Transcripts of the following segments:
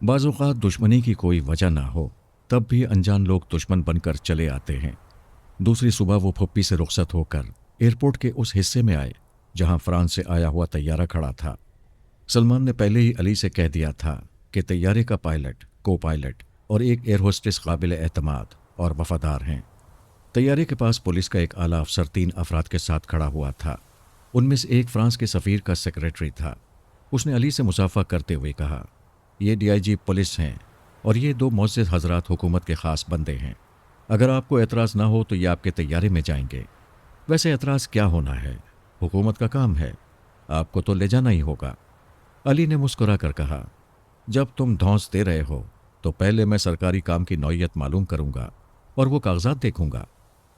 बाज़ औक़ात दुश्मनी की कोई वजह ना हो, तब भी अनजान लोग दुश्मन बनकर चले आते हैं। दूसरी सुबह वो फुप्पी से रुखसत होकर एयरपोर्ट के उस हिस्से में आए जहां फ्रांस से आया हुआ तैयारा खड़ा था। सलमान ने पहले ही अली से कह दिया था कि तैयारे का पायलट, को पायलट और एक एयर होस्टेस काबिल एतमाद और वफादार हैं। तैयारे के पास पुलिस का एक आला अफसर 3 अफराद के साथ खड़ा हुआ था। उनमें से एक फ्रांस के सफ़ीर का सेक्रेटरी था। उसने अली से मुसाफा करते हुए कहा, ये डीआईजी पुलिस हैं और ये 2 मुअज़्ज़ज़ हज़रात हुकूमत के ख़ास बंदे हैं। अगर आपको एतराज़ ना हो तो ये आपके तैयारे में जाएंगे। वैसे एतराज़ क्या होना है, हुकूमत का काम है, आपको तो ले जाना ही होगा। अली ने मुस्कुरा कर कहा, जब तुम धौंस दे रहे हो तो पहले मैं सरकारी काम की नौइयत मालूम करूंगा और वो कागजात देखूंगा।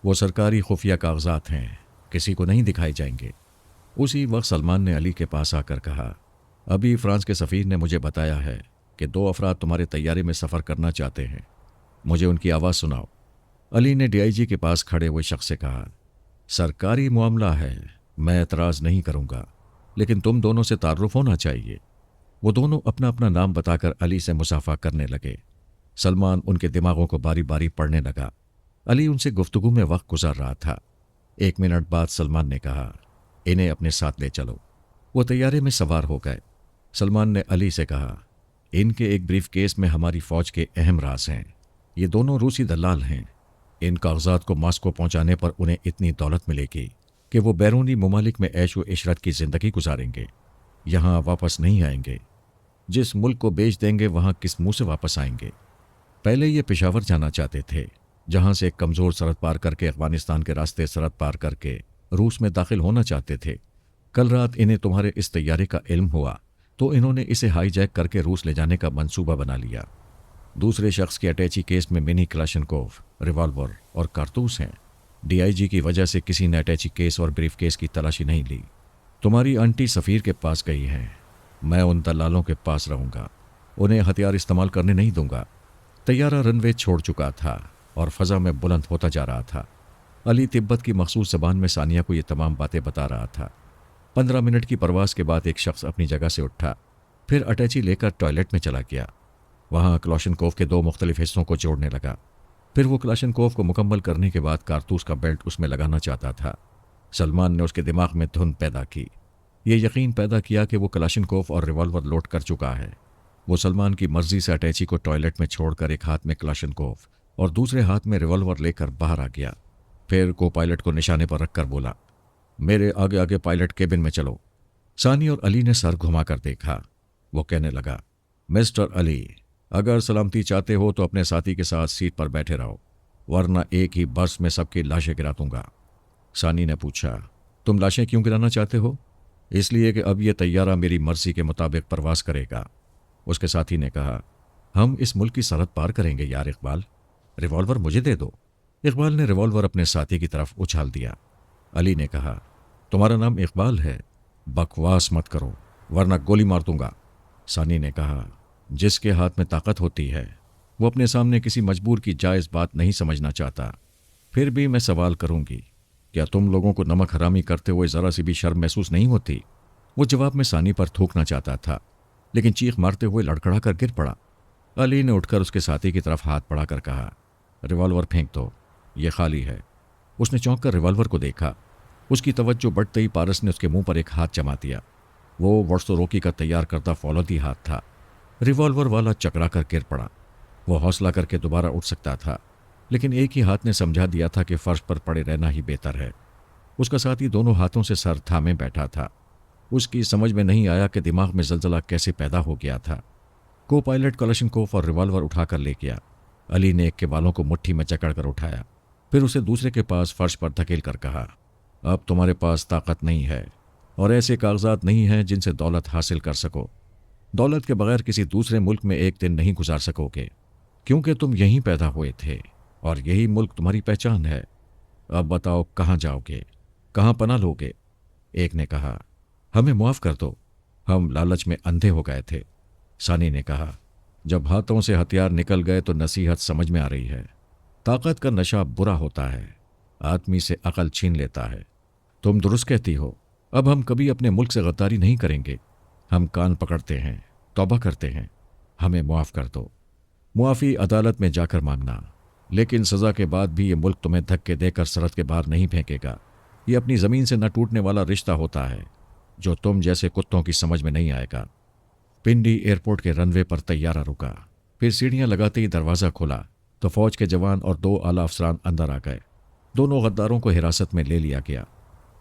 वो सरकारी खुफिया कागजात हैं, किसी को नहीं दिखाए जाएंगे। उसी वक्त सलमान ने अली के पास आकर कहा, अभी फ्रांस के सफ़ीर ने मुझे बताया है कि 2 अफराद तुम्हारे तैयारे में सफ़र करना चाहते हैं। मुझे उनकी आवाज़ सुनाओ। अली ने डीआईजी के पास खड़े हुए शख्स से कहा, सरकारी मामला है, मैं एतराज़ नहीं करूंगा, लेकिन तुम दोनों से तारुफ होना चाहिए। वो दोनों अपना अपना नाम बताकर अली से मुसाफा करने लगे। सलमान उनके दिमागों को बारी बारी पढ़ने लगा। अली उनसे गुफ्तगू में वक्त गुजार रहा था। 1 मिनट बाद सलमान ने कहा, इन्हें अपने साथ ले चलो। वो तैयारे में सवार हो गए। सलमान ने अली से कहा, इनके एक ब्रीफ केस में हमारी फ़ौज के अहम राज हैं। ये दोनों रूसी दलाल हैं। इन कागजात को मॉस्को पहुंचाने पर उन्हें इतनी दौलत मिलेगी कि वो बैरूनी ममालिक में ऐश व इशरत की ज़िंदगी गुजारेंगे, यहाँ वापस नहीं आएंगे। जिस मुल्क को बेच देंगे वहाँ किस मुंह से वापस आएंगे। पहले ये पेशावर जाना चाहते थे, जहाँ से एक कमज़ोर सरहद पार करके अफगानिस्तान के रास्ते सरहद पार करके रूस में दाखिल होना चाहते थे। कल रात इन्हें तुम्हारे इस तैयारे का इल्म हुआ तो इन्होंने इसे हाईजैक करके रूस ले जाने का मंसूबा बना लिया। दूसरे शख्स के अटैची केस में मिनी क्लाशनकोव, रिवॉल्वर और कारतूस हैं। डीआईजी की वजह से किसी ने अटैची केस और ब्रीफ केस की तलाशी नहीं ली। तुम्हारी आंटी सफ़ीर के पास गई हैं। मैं उन दलालों के पास रहूंगा, उन्हें हथियार इस्तेमाल करने नहीं दूंगा। तैयारा रनवे छोड़ चुका था और फ़ज़ा में बुलंद होता जा रहा था। अली तिब्बत की मखसूस ज़बान में सानिया को ये तमाम बातें बता रहा था। 15 मिनट की परवास के बाद एक शख्स अपनी जगह से उठा, फिर अटैची लेकर टॉयलेट में चला गया। वहाँ क्लाशनकोव के 2 मुख्तलिफ हिस्सों को जोड़ने लगा। फिर वो क्लाशनकोव को मुकम्मल करने के बाद कारतूस का बेल्ट उसमें लगाना चाहता था। सलमान ने उसके दिमाग में धुन पैदा की, ये यकीन पैदा किया कि वो क्लाशनकोव और रिवॉल्वर लोड कर चुका है। वो सलमान की मर्जी से अटैची को टॉयलेट में छोड़कर एक हाथ में क्लाशनकोव और दूसरे हाथ में रिवॉल्वर लेकर बाहर आ गया। फिर को पायलट को निशाने पर रखकर बोला, मेरे आगे आगे पायलट केबिन में चलो। सानी और अली ने सर घुमाकर देखा। वो कहने लगा, मिस्टर अली, अगर सलामती चाहते हो तो अपने साथी के साथ सीट पर बैठे रहो, वरना एक ही बर्स में सबकी लाशें गिरा दूंगा। सानी ने पूछा, तुम लाशें क्यों गिराना चाहते हो? इसलिए कि अब यह तैयारा मेरी मर्जी के मुताबिक परवास करेगा। उसके साथी ने कहा, हम इस मुल्क की सरहद पार करेंगे यार इकबाल, रिवॉल्वर मुझे दे दो। इकबाल ने रिवॉल्वर अपने साथी की तरफ उछाल दिया। अली ने कहा, तुम्हारा नाम इकबाल है, बकवास मत करो वरना गोली मार दूंगा। सानी ने कहा, जिसके हाथ में ताकत होती है वो अपने सामने किसी मजबूर की जायज़ बात नहीं समझना चाहता। फिर भी मैं सवाल करूंगी, क्या तुम लोगों को नमक हरामी करते हुए ज़रा सी भी शर्म महसूस नहीं होती? वो जवाब में सानी पर थूकना चाहता था, लेकिन चीख मारते हुए लड़खड़ा कर गिर पड़ा। अली ने उठकर उसके साथी की तरफ हाथ बढ़ाकर कहा, रिवॉल्वर फेंक दो, ये खाली है। उसने चौंक कर रिवॉल्वर को देखा। उसकी तवज्जो बढ़ते ही पारस ने उसके मुंह पर एक हाथ जमा दिया। वो वर्सोरोकी का तैयार करता फौलदी हाथ था। रिवॉल्वर वाला चकरा कर गिर पड़ा। वो हौसला करके दोबारा उठ सकता था, लेकिन एक ही हाथ ने समझा दिया था कि फर्श पर पड़े रहना ही बेहतर है। उसका साथी दोनों हाथों से सर थामे बैठा था। उसकी समझ में नहीं आया कि दिमाग में जलजला कैसे पैदा हो गया था। को पायलट क्लाशनकोव और रिवॉल्वर उठाकर ले गया। अली ने एक के बालों को मुट्ठी में जकड़कर उठाया, फिर उसे दूसरे के पास फर्श पर धकेल कर कहा, अब तुम्हारे पास ताकत नहीं है और ऐसे कागजात नहीं हैं जिनसे दौलत हासिल कर सको। दौलत के बगैर किसी दूसरे मुल्क में एक दिन नहीं गुजार सकोगे, क्योंकि तुम यहीं पैदा हुए थे और यही मुल्क तुम्हारी पहचान है। अब बताओ कहाँ जाओगे, कहाँ पनाह लोगे? एक ने कहा, हमें माफ़ कर दो, हम लालच में अंधे हो गए थे। सानी ने कहा, जब हाथों से हथियार निकल गए तो नसीहत समझ में आ रही है। ताकत का नशा बुरा होता है, आदमी से अकल छीन लेता है। तुम दुरुस्त कहती हो, अब हम कभी अपने मुल्क से गद्दारी नहीं करेंगे। हम कान पकड़ते हैं, तौबा करते हैं, हमें मुआफ़ कर दो। मुआफ़ी अदालत में जाकर मांगना, लेकिन सज़ा के बाद भी ये मुल्क तुम्हें धक्के देकर सरहद के बाहर नहीं फेंकेगा। ये अपनी ज़मीन से न टूटने वाला रिश्ता होता है जो तुम जैसे कुत्तों की समझ में नहीं आएगा। पिंडी एयरपोर्ट के रनवे पर तैयारा रुका। फिर सीढ़ियां लगाते ही दरवाज़ा खुला तो फौज के जवान और 2 आला अफसरान अंदर आ गए। दोनों गद्दारों को हिरासत में ले लिया गया।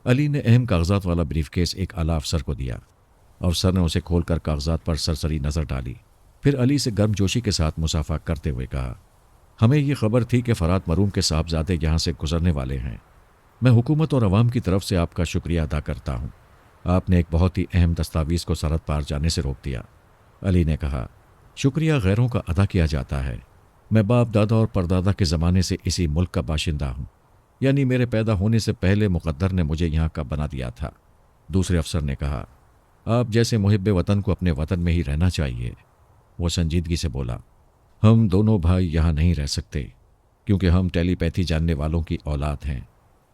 अली ने अहम कागजात वाला ब्रीफकेस एक आला अफसर को दिया। अफसर ने उसे खोलकर कागजात पर सरसरी नज़र डाली। फिर अली से गर्मजोशी के साथ मुसाफा करते हुए कहा, हमें ये खबर थी कि फरात मरूम के साहबजादे यहाँ से गुजरने वाले हैं। मैं हुकूमत और अवाम की तरफ से आपका शुक्रिया अदा करता हूँ। आपने एक बहुत ही अहम दस्तावेज़ को सरहद पार जाने से रोक दिया। अली ने कहा, शुक्रिया गैरों का अदा किया जाता है। मैं बाप दादा और परदादा के ज़माने से इसी मुल्क का बाशिंदा हूँ, यानी मेरे पैदा होने से पहले मुक़द्दर ने मुझे यहाँ का बना दिया था। दूसरे अफसर ने कहा, आप जैसे मुहिब्ब वतन को अपने वतन में ही रहना चाहिए। वो संजीदगी से बोला, हम दोनों भाई यहाँ नहीं रह सकते क्योंकि हम टेलीपैथी जानने वालों की औलाद हैं।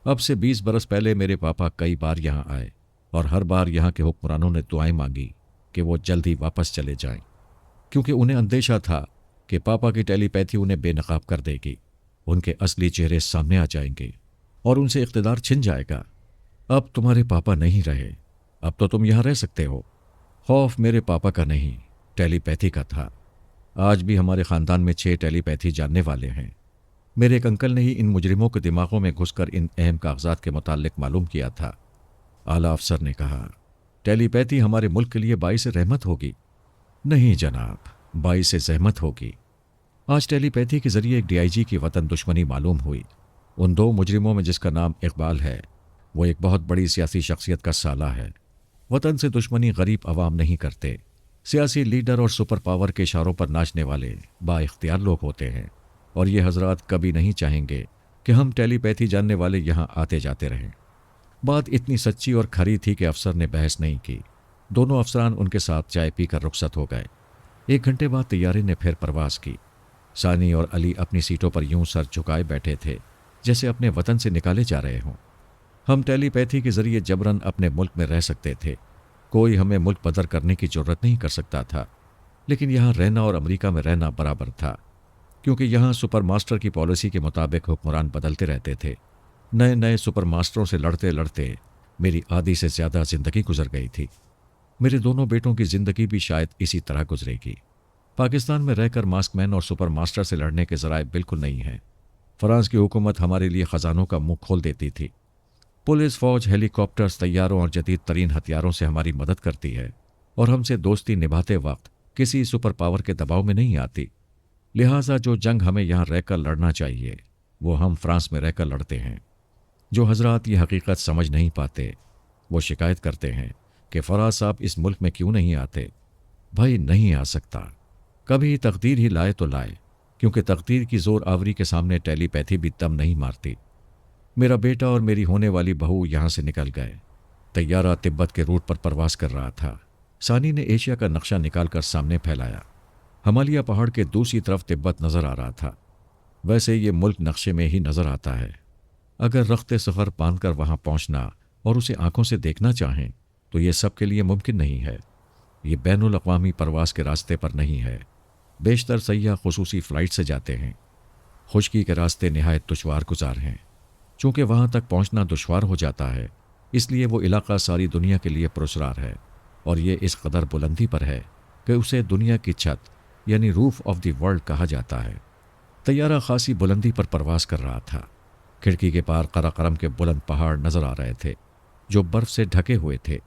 अब से 20 बरस पहले मेरे पापा कई बार यहाँ आए और हर बार यहाँ के हुक्मरानों ने दुआएं मांगी कि वो जल्द ही वापस चले जाएं, क्योंकि उन्हें अंदेशा था कि पापा की टेलीपैथी उन्हें बेनकाब कर देगी। उनके असली चेहरे सामने आ जाएंगे और उनसे इख्तिदार छिन जाएगा। अब तुम्हारे पापा नहीं रहे, अब तो तुम यहाँ रह सकते हो। खौफ मेरे पापा का नहीं, टेलीपैथी का था। आज भी हमारे ख़ानदान में 6 टेलीपैथी जानने वाले हैं। मेरे एक अंकल ने ही इन मुजरिमों के दिमागों में घुसकर इन अहम कागजात के मुताल्लिक मालूम किया था। आला अफसर ने कहा, टेलीपैथी हमारे मुल्क के लिए बाइस रहमत होगी। नहीं जनाब, बाइस ज़हमत होगी। आज टेलीपैथी के जरिए एक DIG की वतन दुश्मनी मालूम हुई। उन 2 मुजरिमों में जिसका नाम इकबाल है, वो एक बहुत बड़ी सियासी शख्सियत का साला है। वतन से दुश्मनी गरीब अवाम नहीं करते। सियासी लीडर और सुपर पावर के इशारों पर नाचने वाले बाइख्तियार लोग होते हैं, और ये हजरात कभी नहीं चाहेंगे कि हम टेलीपैथी जानने वाले यहाँ आते जाते रहें। बात इतनी सच्ची और खरी थी कि अफसर ने बहस नहीं की। दोनों अफसरान उनके साथ चाय पीकर रुखसत हो गए। 1 घंटे बाद तैयारी ने फिर परवास की। सानी और अली अपनी सीटों पर यूं सर झुकाए बैठे थे जैसे अपने वतन से निकाले जा रहे हों। हम टेलीपैथी के जरिए जबरन अपने मुल्क में रह सकते थे। कोई हमें मुल्क बदर करने की जरूरत नहीं कर सकता था, लेकिन यहाँ रहना और अमेरिका में रहना बराबर था, क्योंकि यहाँ सुपर मास्टर की पॉलिसी के मुताबिक हुक्मरान बदलते रहते थे। नए नए सुपर मास्टरों से लड़ते लड़ते मेरी आधी से ज़्यादा ज़िंदगी गुजर गई थी। मेरे दोनों बेटों की ज़िंदगी भी शायद इसी तरह गुजरेगी। पाकिस्तान में रहकर मास्कमैन और सुपर मास्टर से लड़ने के ज़राए बिल्कुल नहीं हैं। फ्रांस की हुकूमत हमारे लिए ख़जानों का मुंह खोल देती थी। पुलिस, फौज, हेलीकॉप्टर्स, तैयारों और जदीद तरीन हथियारों से हमारी मदद करती है और हमसे दोस्ती निभाते वक्त किसी सुपर पावर के दबाव में नहीं आती। लिहाजा जो जंग हमें यहाँ रहकर लड़ना चाहिए वो हम फ्रांस में रहकर लड़ते हैं। जो हजरात ये हकीकत समझ नहीं पाते वो शिकायत करते हैं कि फराज साहब इस मुल्क में क्यों नहीं आते। भाई, नहीं आ सकता। कभी तकदीर ही लाए तो लाए, क्योंकि तकदीर की जोर आवरी के सामने टेलीपैथी भी दम नहीं मारती। मेरा बेटा और मेरी होने वाली बहू यहाँ से निकल गए। तैयारा तिब्बत के रूट पर परवास कर रहा था। सानी ने एशिया का नक्शा निकालकर सामने फैलाया। हिमालय पहाड़ के दूसरी तरफ तिब्बत नज़र आ रहा था। वैसे ये मुल्क नक्शे में ही नज़र आता है। अगर रख्ते सफ़र बांधकर वहाँ पहुँचना और उसे आंखों से देखना चाहें तो ये सब के लिए मुमकिन नहीं है। ये बैनुल अक़वामी परवास के रास्ते पर नहीं है। बेशतर सैयाह खुसूसी फ़्लाइट से जाते हैं। खुश्की के रास्ते नहायत दुश्वार गुजार हैं। चूँकि वहाँ तक पहुँचना दुश्वार हो जाता है, इसलिए वो इलाका सारी दुनिया के लिए पुरस्कार है, और ये इस कदर बुलंदी पर है कि उसे दुनिया की छत यानी रूफ ऑफ द वर्ल्ड कहा जाता है। तैयारा खासी बुलंदी पर परवास कर रहा था। खिड़की के पार कराकरम के बुलंद पहाड़ नज़र आ रहे थे जो बर्फ़ से ढके हुए थे।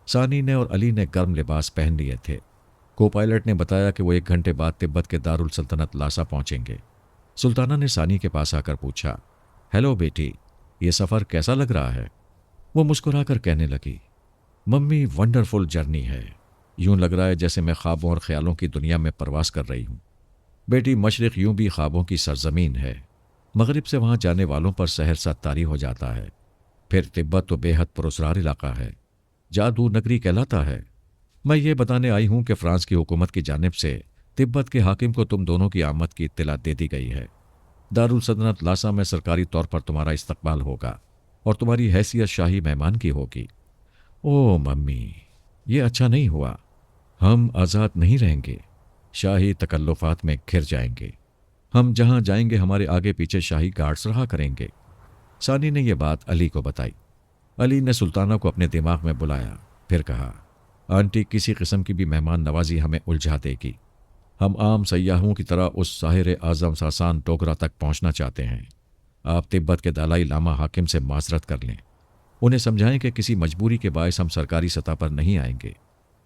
सानी ने और अली ने गर्म लिबास पहन लिए थे। को पायलट ने बताया कि वो 1 घंटे बाद तिब्बत के दारुल सल्तनत लासा पहुँचेंगे। सुल्ताना ने सानी के पास आकर पूछा, हेलो बेटी, ये सफ़र कैसा लग रहा है? वो मुस्कुराकर कहने लगी, मम्मी, वंडरफुल जर्नी है। यूं लग रहा है जैसे मैं ख्वाबों और ख्यालों की दुनिया में परवास कर रही हूँ। बेटी, मशरिक़ यूं भी ख्वाबों की सरजमीन है। मगरिब से वहाँ जाने वालों पर सहर सा तारी हो जाता है। फिर तिब्बत तो बेहद पुरस्कार इलाका है, जादू नगरी कहलाता है। मैं ये बताने आई हूँ कि फ़्रांस की हुकूमत की जानिब से तिब्बत के हाकिम को तुम दोनों की आमद की इत्तला दे दी गई है। दारुल सल्तनत लासा में सरकारी तौर पर तुम्हारा इस्तकबाल होगा और तुम्हारी हैसियत शाही मेहमान की होगी। ओ मम्मी, ये अच्छा नहीं हुआ। हम आज़ाद नहीं रहेंगे। शाही तकल्लुफात में घिर जाएंगे। हम जहां जाएंगे हमारे आगे पीछे शाही गार्ड्स रहा करेंगे। सानी ने यह बात अली को बताई। अली ने सुल्ताना को अपने दिमाग में बुलाया, फिर कहा, आंटी किसी किस्म की भी मेहमान नवाजी हमें उलझा देगी। हम आम सयाहों की तरह उस साहिर आज़म सासान टोकरा तक पहुंचना चाहते हैं। आप तिब्बत के दलाई लामा हाकिम से माजरत कर लें, उन्हें समझाएं कि किसी मजबूरी के बायस हम सरकारी सतह पर नहीं आएंगे,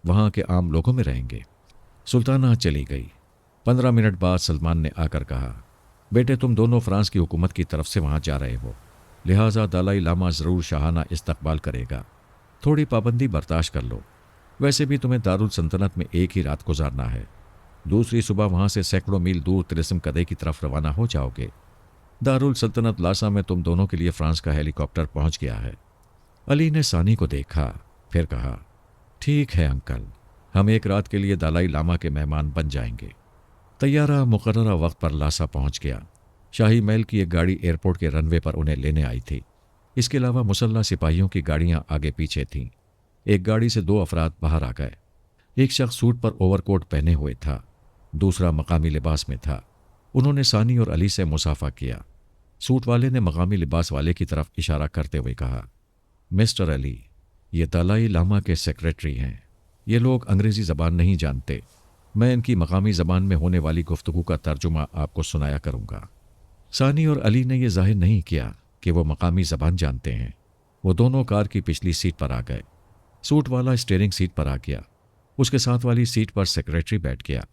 वहां के आम लोगों में रहेंगे। सुल्ताना चली गई। 15 मिनट बाद सलमान ने आकर कहा, बेटे तुम दोनों फ्रांस की हुकूमत की तरफ से वहां जा रहे हो, लिहाजा दलाई लामा ज़रूर शाहाना इस्तकबाल करेगा। थोड़ी पाबंदी बर्दाश्त कर लो। वैसे भी तुम्हें दारुल सल्तनत में एक ही रात गुजारना है, दूसरी सुबह वहां से सैकड़ों मील दूर तिलिस्म कदे की तरफ रवाना हो जाओगे। दारुल सल्तनत लासा में तुम दोनों के लिए फ्रांस का हेलीकॉप्टर पहुंच गया है। अली ने सानी को देखा, फिर कहा, ठीक है अंकल, हम एक रात के लिए दलाई लामा के मेहमान बन जाएंगे। तैयारा मुकर्ररा वक्त पर लासा पहुंच गया। शाही महल की एक गाड़ी एयरपोर्ट के रनवे पर उन्हें लेने आई थी। इसके अलावा मुसल्लह सिपाहियों की गाड़ियां आगे पीछे थीं। एक गाड़ी से 2 अफराद बाहर आ गए। एक शख्स सूट पर ओवरकोट पहने हुए था, दूसरा मकामी लिबास में था। उन्होंने सानी और अली से मुसाफा किया। सूट वाले ने मकामी लिबास वाले की तरफ इशारा करते हुए कहा, मिस्टर अली, ये दलाई लामा के सेक्रेटरी हैं। ये लोग अंग्रेज़ी ज़बान नहीं जानते। मैं इनकी मकामी ज़बान में होने वाली गुफ्तगू का तर्जुमा आपको सुनाया करूँगा। सानी और अली ने यह जाहिर नहीं किया कि वो मकामी ज़बान जानते हैं। वो दोनों कार की पिछली सीट पर आ गए। सूट वाला स्टीयरिंग सीट पर आ गया, उसके साथ वाली सीट पर सेक्रेटरी बैठ गया।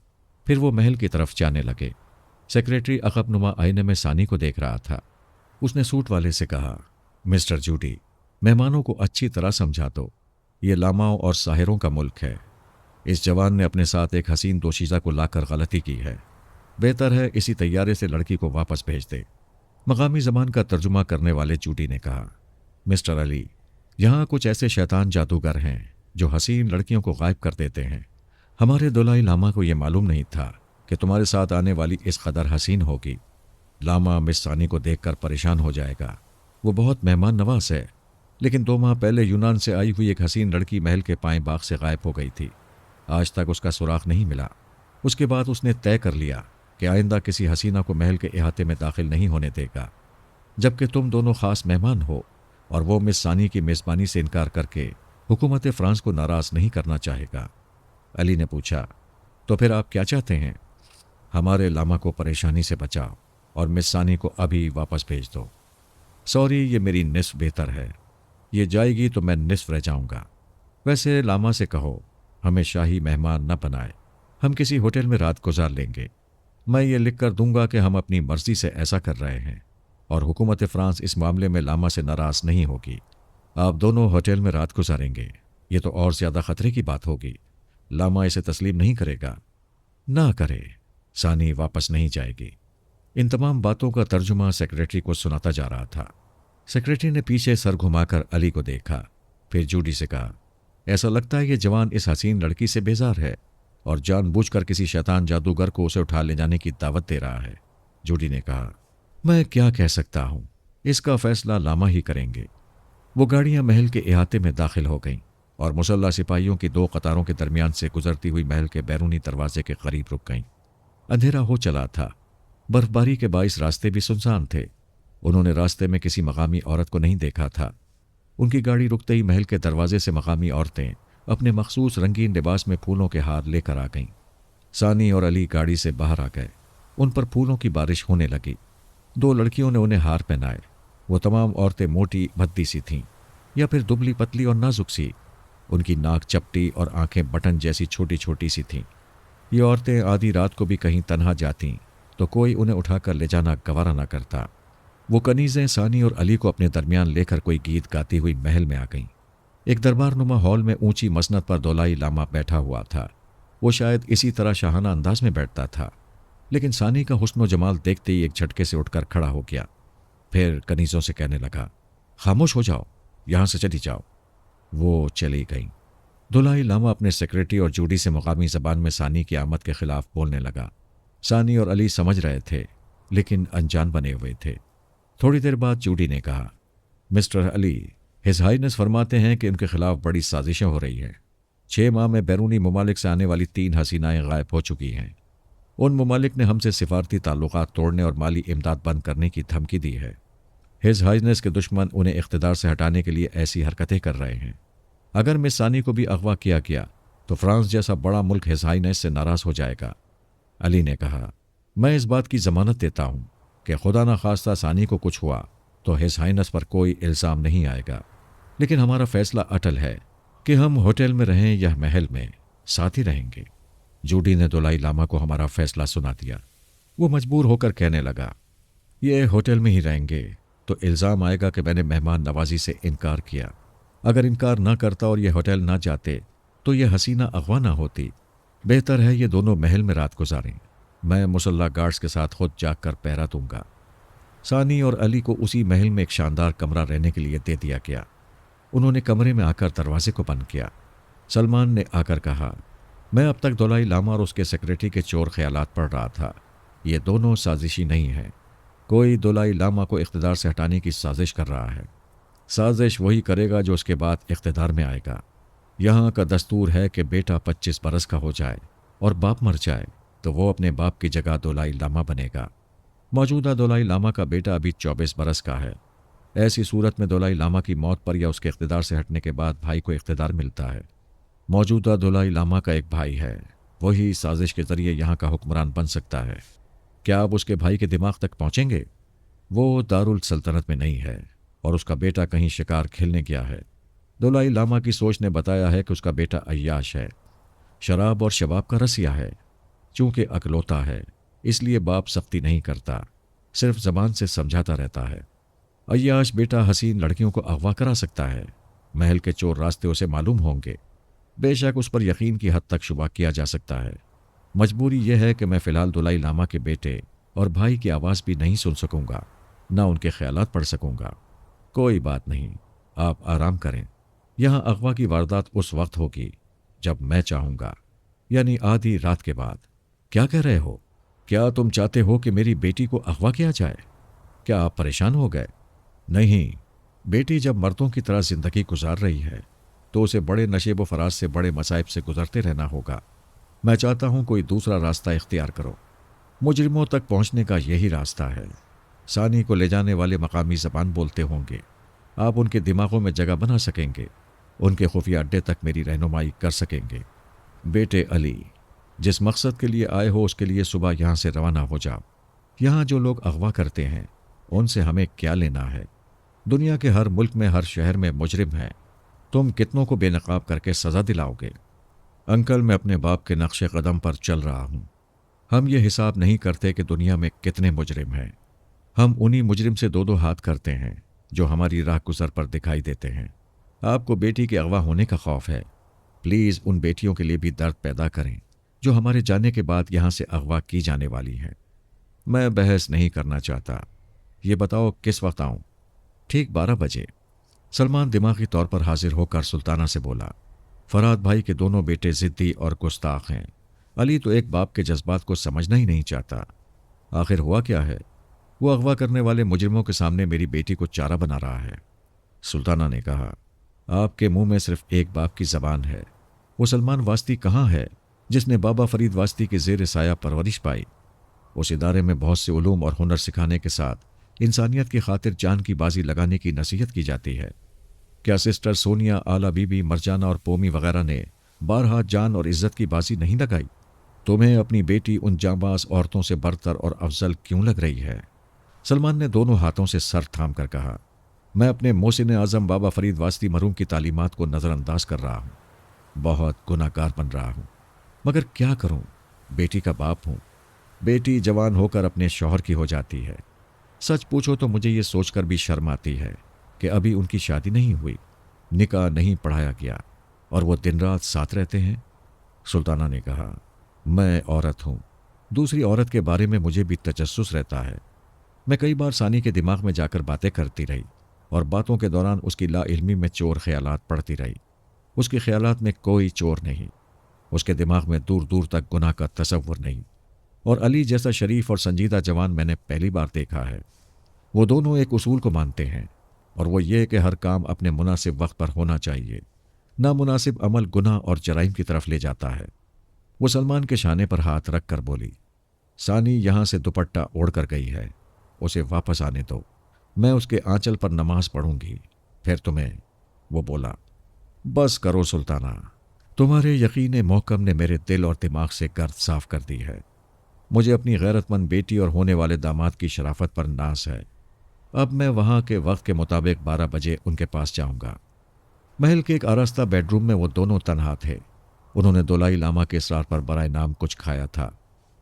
फिर वो महल की तरफ जाने लगे। सेक्रेटरी अकबनुमा आईने में सानी को देख रहा था। उसने सूट वाले से कहा, मिस्टर जूडी, मेहमानों को अच्छी तरह समझा दो, ये लामाओं और साहिरों का मुल्क है। इस जवान ने अपने साथ एक हसीन दोशीज़ा को लाकर गलती की है। बेहतर है इसी तैयारे से लड़की को वापस भेज दे। मकामी ज़बान का तर्जुमा करने वाले जूडी ने कहा, मिस्टर अली, यहाँ कुछ ऐसे शैतान जादूगर हैं जो हसीन लड़कियों को गायब कर देते हैं। हमारे दलाई लामा को यह मालूम नहीं था कि तुम्हारे साथ आने वाली इस कदर हसीन होगी। लामा मिस सानी को देखकर परेशान हो जाएगा। वो बहुत मेहमान नवाज है, लेकिन 2 माह पहले यूनान से आई हुई एक हसीन लड़की महल के पाएं बाग से गायब हो गई थी। आज तक उसका सुराग नहीं मिला। उसके बाद उसने तय कर लिया कि आइंदा किसी हसीना को महल के अहाते में दाखिल नहीं होने देगा। जबकि तुम दोनों खास मेहमान हो और वो मिस सानी की मेज़बानी से इनकार करके हुकूमत फ़्रांस को नाराज़ नहीं करना चाहेगा। अली ने पूछा, तो फिर आप क्या चाहते हैं? हमारे लामा को परेशानी से बचाओ और मिस सानी को अभी वापस भेज दो। सॉरी, ये मेरी निस्फ बेहतर है। ये जाएगी तो मैं निस्फ रह जाऊंगा। वैसे लामा से कहो हमें शाही मेहमान न बनाए, हम किसी होटल में रात गुजार लेंगे। मैं ये लिख कर दूंगा कि हम अपनी मर्जी से ऐसा कर रहे हैं और हुकूमत फ़्रांस इस मामले में लामा से नाराज़ नहीं होगी। आप दोनों होटल में रात गुजारेंगे, ये तो और ज़्यादा ख़तरे की बात होगी। लामा इसे तस्लीम नहीं करेगा। ना करे, सानी वापस नहीं जाएगी। इन तमाम बातों का तर्जुमा सेक्रेटरी को सुनाता जा रहा था। सेक्रेटरी ने पीछे सर घुमाकर अली को देखा, फिर जूडी से कहा, ऐसा लगता है ये जवान इस हसीन लड़की से बेजार है और जानबूझकर किसी शैतान जादूगर को उसे उठा ले जाने की दावत दे रहा है। जूडी ने कहा, मैं क्या कह सकता हूँ, इसका फैसला लामा ही करेंगे। वो गाड़ियां महल के अहाते में दाखिल हो गईं और मुसल्ला सिपाहियों की 2 कतारों के दरमियान से गुजरती हुई महल के बैरूनी दरवाजे के करीब रुक गईं। अंधेरा हो चला था। बर्फबारी के बाइस रास्ते भी सुनसान थे। उन्होंने रास्ते में किसी मकामी औरत को नहीं देखा था। उनकी गाड़ी रुकते ही महल के दरवाजे से मकामी औरतें अपने मखसूस रंगीन लिबास में फूलों के हार लेकर आ गईं। सानी और अली गाड़ी से बाहर आ गए। उन पर फूलों की बारिश होने लगी। 2 लड़कियों ने उन्हें हार पहनाए। वो तमाम औरतें मोटी भद्दी सी थीं या फिर दुबली पतली और नाजुक सी। उनकी नाक चपटी और आंखें बटन जैसी छोटी छोटी सी थीं। ये औरतें आधी रात को भी कहीं तन्हा जातीं तो कोई उन्हें उठाकर ले जाना गवारा ना करता। वो कनीज़ें सानी और अली को अपने दरमियान लेकर कोई गीत गाती हुई महल में आ गईं। एक दरबारनुमा हॉल में ऊंची मसनद पर दलाई लामा बैठा हुआ था। वो शायद इसी तरह शाहाना अंदाज में बैठता था, लेकिन सानी का हुस्न व जमाल देखते ही एक झटके से उठकर खड़ा हो गया। फिर कनीज़ों से कहने लगा, खामोश हो जाओ, यहाँ से चली जाओ। वो चली गईं। दलाई लामा अपने सेक्रेटरी और जूडी से मुकामी ज़बान में सानी की आमद के खिलाफ बोलने लगा। सानी और अली समझ रहे थे, लेकिन अनजान बने हुए थे। थोड़ी देर बाद जूडी ने कहा, मिस्टर अली, हिज हाइनेस फरमाते हैं कि उनके खिलाफ बड़ी साजिशें हो रही हैं। 6 माह में बैरूनी ममालिक से आने वाली 3 हसीनाएं गायब हो चुकी हैं। उन ममालिक ने हमसे सिफारती ताल्लुकात तोड़ने और माली इमदाद बंद करने की धमकी दी है। हिज हाइनेस के दुश्मन उन्हें इख्तिदार से हटाने के लिए ऐसी हरकतें कर रहे हैं। अगर मिस सानी को भी अगवा किया गया तो फ्रांस जैसा बड़ा मुल्क हिज हाइनेस से नाराज हो जाएगा। अली ने कहा, मैं इस बात की जमानत देता हूं कि खुदा न खास्ता सानी को कुछ हुआ तो हिज हाइनेस पर कोई इल्ज़ाम नहीं आएगा, लेकिन हमारा फैसला अटल है कि हम होटल में रहें या महल में, साथ ही रहेंगे। जूडी ने दलाई लामा को हमारा फैसला सुना दिया। वो मजबूर होकर कहने लगा, ये होटल में ही रहेंगे तो इल्ज़ाम आएगा कि मैंने मेहमान नवाजी से इनकार किया। अगर इनकार ना करता और ये होटल ना जाते तो ये हसीना अगवा ना होती। बेहतर है ये दोनों महल में रात गुजारें। मैं मुसल्ला गार्ड्स के साथ खुद जाकर पहरा दूंगा। सानी और अली को उसी महल में एक शानदार कमरा रहने के लिए दे दिया गया। उन्होंने कमरे में आकर दरवाजे को बंद किया। सलमान ने आकर कहा, मैं अब तक दलाई लामा और उसके सेक्रेटरी के चोर ख्यालात पढ़ रहा था। ये दोनों साजिशी नहीं है। कोई दलाई लामा को इख्तिदार से हटाने की साजिश कर रहा है। साजिश वही करेगा जो उसके बाद इख्तिदार में आएगा। यहाँ का दस्तूर है कि बेटा 25 बरस का हो जाए और बाप मर जाए तो वो अपने बाप की जगह दलाई लामा बनेगा। मौजूदा दलाई लामा का बेटा अभी 24 बरस का है। ऐसी सूरत में दलाई लामा की मौत पर या उसके इख्तिदार से हटने के बाद भाई को इख्तिदार मिलता है। मौजूदा दलाई लामा का एक भाई है, वही साजिश के जरिए यहाँ का हुक्मरान बन सकता है। क्या आप उसके भाई के दिमाग तक पहुँचेंगे? वो दारुल सल्तनत में नहीं है और उसका बेटा कहीं शिकार खेलने गया है। दलाई लामा की सोच ने बताया है कि उसका बेटा अय्याश है, शराब और शबाब का रसिया है। चूंकि अकलौता है इसलिए बाप सख्ती नहीं करता, सिर्फ जबान से समझाता रहता है। अय्याश बेटा हसीन लड़कियों को अगवा करा सकता है। महल के चोर रास्ते उसे मालूम होंगे। बेशक उस पर यकीन की हद तक शुबा किया जा सकता है। मजबूरी यह है कि मैं फ़िलहाल दलाई लामा के बेटे और भाई की आवाज़ भी नहीं सुन सकूंगा, ना उनके ख्यालात पढ़ सकूंगा। कोई बात नहीं, आप आराम करें। यहाँ अगवा की वारदात उस वक्त होगी जब मैं चाहूँगा, यानी आधी रात के बाद। क्या कह रहे हो? क्या तुम चाहते हो कि मेरी बेटी को अगवा किया जाए? क्या आप परेशान हो गए? नहीं, बेटी जब मर्दों की तरह ज़िंदगी गुजार रही है तो उसे बड़े नशेब व फराज से, बड़े मसाइब से गुजरते रहना होगा। मैं चाहता हूँ कोई दूसरा रास्ता इख्तियार करो। मुजरिमों तक पहुँचने का यही रास्ता है। सानी को ले जाने वाले मकामी ज़बान बोलते होंगे। आप उनके दिमागों में जगह बना सकेंगे, उनके खुफिया अड्डे तक मेरी रहनुमाई कर सकेंगे। बेटे अली, जिस मकसद के लिए आए हो उसके लिए सुबह यहाँ से रवाना हो जाओ। यहाँ जो लोग अगवा करते हैं उनसे हमें क्या लेना है? दुनिया के हर मुल्क में, हर शहर में मुजरिम हैं। तुम कितनों को बेनकाब करके सज़ा दिलाओगे? अंकल, मैं अपने बाप के नक्शे कदम पर चल रहा हूँ। हम ये हिसाब नहीं करते कि दुनिया में कितने मुजरिम हैं। हम उन्हीं मुजरिम से दो दो हाथ करते हैं जो हमारी राह गुजर पर दिखाई देते हैं। आपको बेटी के अगवा होने का खौफ है। प्लीज़ उन बेटियों के लिए भी दर्द पैदा करें जो हमारे जाने के बाद यहाँ से अगवा की जाने वाली हैं। मैं बहस नहीं करना चाहता। ये बताओ किस वक्त आऊँ? ठीक 12 बजे। सलमान दिमागी तौर पर हाजिर होकर सुल्ताना से बोला, फराद भाई के दोनों बेटे ज़िद्दी और गुस्ताख हैं। अली तो एक बाप के जज्बात को समझना ही नहीं चाहता। आखिर हुआ क्या है? वो अगवा करने वाले मुजरिमों के सामने मेरी बेटी को चारा बना रहा है। सुल्ताना ने कहा, आपके मुंह में सिर्फ एक बाप की ज़बान है। वो सलमान वास्ती कहाँ है जिसने बाबा फरीद वास्ती के ज़ेर साया परवरिश पाई? उस इदारे में बहुत से उलूम और हुनर सिखाने के साथ इंसानियत की खातिर जान की बाजी लगाने की नसीहत की जाती है। क्या सिस्टर सोनिया, आला बीबी, मरजाना और पोमी वगैरह ने बारहा जान और इज्जत की बाजी नहीं लगाई? तुम्हें अपनी बेटी उन जांबाज औरतों से बरतर और अफजल क्यों लग रही है? सलमान ने दोनों हाथों से सर थाम कर कहा, मैं अपने मोहसिन आज़म बाबा फरीद वास्ती मरूम की तालीमात को नज़रअंदाज कर रहा हूँ। बहुत गुनाहगार बन रहा हूँ, मगर क्या करूँ? बेटी का बाप हूँ। बेटी जवान होकर अपने शौहर की हो जाती है। सच पूछो तो मुझे ये सोचकर भी शर्म आती है कि अभी उनकी शादी नहीं हुई, निकाह नहीं पढ़ाया गया और वो दिन रात साथ रहते हैं। सुल्ताना ने कहा, मैं औरत हूँ, दूसरी औरत के बारे में मुझे भी तजस्सुस रहता है। मैं कई बार सानी के दिमाग में जाकर बातें करती रही और बातों के दौरान उसकी लाइल्मी में चोर ख्यालात पड़ती रही। उसके ख्यालात में कोई चोर नहीं, उसके दिमाग में दूर दूर तक गुनाह का तसव्वुर नहीं। और अली जैसा शरीफ और संजीदा जवान मैंने पहली बार देखा है। वो दोनों एक उसूल को मानते हैं और वो ये कि हर काम अपने मुनासिब वक्त पर होना चाहिए। नामुनासिब अमल गुनाह और जराइम की तरफ ले जाता है। वो सलमान के शाने पर हाथ रख कर बोली, सानी यहाँ से दुपट्टा ओढ़ कर गई है, उसे वापस आने दो, मैं उसके आंचल पर नमाज पढ़ूंगी, फिर तुम्हें। वो बोला, बस करो सुल्ताना, तुम्हारे यकीन मोहकम ने मेरे दिल और दिमाग से गर्द साफ कर दी है। मुझे अपनी गैरतमंद बेटी और होने वाले दामाद की शराफत पर नाज है। अब मैं वहाँ के वक्त के मुताबिक 12 बजे उनके पास जाऊंगा। महल के एक आरास्ता बेडरूम में वो दोनों तन्हा थे। उन्होंने दलाई लामा के इसरार पर बराए नाम कुछ खाया था,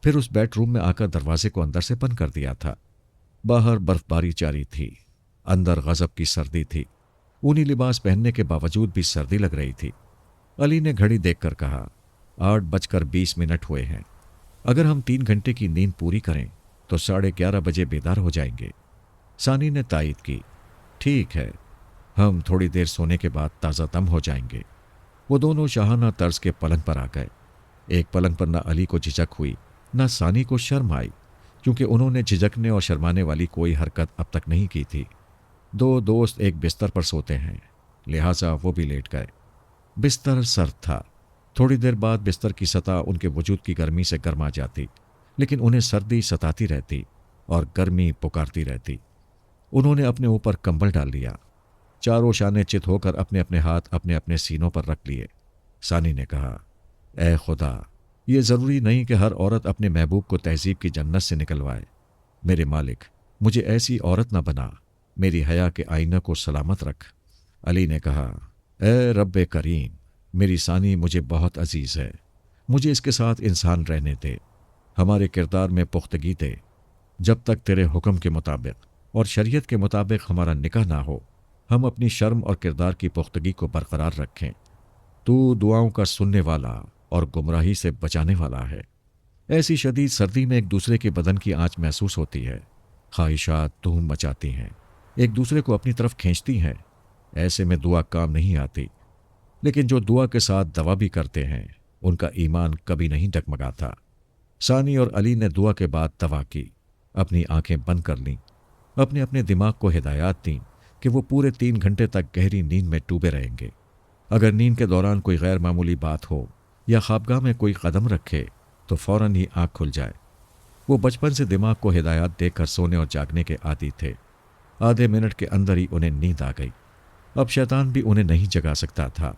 फिर उस बेडरूम में आकर दरवाजे को अंदर से बंद कर दिया था। बाहर बर्फबारी जारी थी, अंदर गजब की सर्दी थी। ऊनी लिबास पहनने के बावजूद भी सर्दी लग रही थी। अली ने घड़ी देखकर कहा, 8:20 हुए हैं। अगर हम 3 घंटे की नींद पूरी करें तो 11:30 बजे बेदार हो जाएंगे। सानी ने तायद की, ठीक है, हम थोड़ी देर सोने के बाद ताज़ा दम हो जाएंगे। वो दोनों शाहाना तर्ज के पलंग पर आ गए। एक पलंग पर न अली को झिझक हुई, न सानी को शर्म आई, क्योंकि उन्होंने झिझकने और शर्माने वाली कोई हरकत अब तक नहीं की थी। दो दोस्त एक बिस्तर पर सोते हैं, लिहाजा वो भी लेट गए। बिस्तर सर्द था। थोड़ी देर बाद बिस्तर की सतह उनके वजूद की गर्मी से गर्मा जाती, लेकिन उन्हें सर्दी सताती रहती और गर्मी पुकारती रहती। उन्होंने अपने ऊपर कंबल डाल लिया। चारों शाने चित होकर अपने अपने हाथ अपने अपने सीनों पर रख लिए। सानी ने कहा, ए खुदा, ये ज़रूरी नहीं कि हर औरत अपने महबूब को तहजीब की जन्नत से निकलवाए। मेरे मालिक, मुझे ऐसी औरत न बना, मेरी हया के आईना को सलामत रख। अली ने कहा, ए रब्बे करीम, मेरी सानी मुझे बहुत अजीज़ है, मुझे इसके साथ इंसान रहने दे, हमारे किरदार में पुख्तगी दे। जब तक तेरे हुक्म के मुताबिक और शरीयत के मुताबिक हमारा निकाह ना हो, हम अपनी शर्म और किरदार की पुख्तगी को बरकरार रखें। तू दुआओं का सुनने वाला और गुमराही से बचाने वाला है। ऐसी शदीद सर्दी में एक दूसरे के बदन की आंच महसूस होती है। ख्वाहिशात धूम मचाती हैं, एक दूसरे को अपनी तरफ खींचती हैं। ऐसे में दुआ काम नहीं आती, लेकिन जो दुआ के साथ दवा भी करते हैं उनका ईमान कभी नहीं डगमगाता। सानी और अली ने दुआ के बाद दवा की, अपनी आंखें बंद कर लीं, अपने अपने दिमाग को हिदायत दी कि वो पूरे 3 घंटे तक गहरी नींद में डूबे रहेंगे। अगर नींद के दौरान कोई गैर मामूली बात हो या ख्वाबगाह में कोई कदम रखे तो फौरन ही आँख खुल जाए। वो बचपन से दिमाग को हिदायत देकर सोने और जागने के आदी थे। आधे मिनट के अंदर ही उन्हें नींद आ गई। अब शैतान भी उन्हें नहीं जगा सकता था।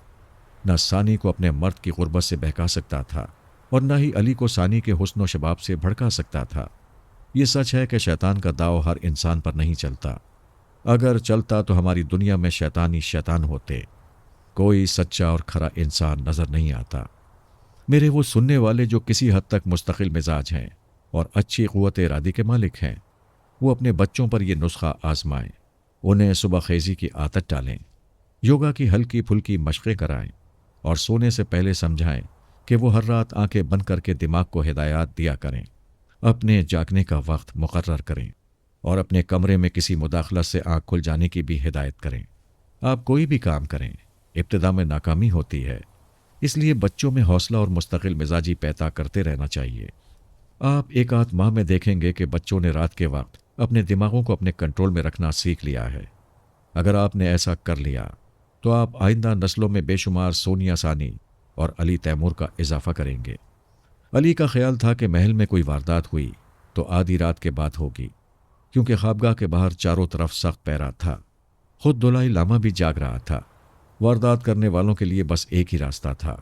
न सानी को अपने मर्द की गुर्बत से बहका सकता था और न ही अली को सानी के हुस्न व शबाब से भड़का सकता था। ये सच है कि शैतान का दाव हर इंसान पर नहीं चलता। अगर चलता तो हमारी दुनिया में शैतानी शैतान होते। कोई सच्चा और खरा इंसान नज़र नहीं आता। मेरे वो सुनने वाले जो किसी हद तक मुस्तकिल मिजाज हैं और अच्छी क़ुव्वत इरादी के मालिक हैं, वो अपने बच्चों पर यह नुस्खा आजमाएं। उन्हें सुबह खेजी की आदत डालें, योगा की हल्की फुल्की मशक़ें कराएं और सोने से पहले समझाएं कि वो हर रात आंखें बंद करके दिमाग को हिदायत दिया करें। अपने जागने का वक्त मुकर्रर करें और अपने कमरे में किसी मुदाखलत से आँख खुल जाने की भी हिदायत करें। आप कोई भी काम करें, इब्तिदा में नाकामी होती है, इसलिए बच्चों में हौसला और मुस्तकिल मिजाजी पैदा करते रहना चाहिए। आप एक आध माह में देखेंगे कि बच्चों ने रात के वक्त अपने दिमागों को अपने कंट्रोल में रखना सीख लिया है। अगर आपने ऐसा कर लिया तो आप आइंदा नस्लों में बेशुमार सोनिया सानी और अली तैमूर का इजाफा करेंगे। अली का ख्याल था कि महल में कोई वारदात हुई तो आधी रात के बाद होगी, क्योंकि ख्वाबगाह के बाहर चारों तरफ सख्त पहरा था। खुद दलाई लामा भी जाग रहा था। वारदात करने वालों के लिए बस एक ही रास्ता था।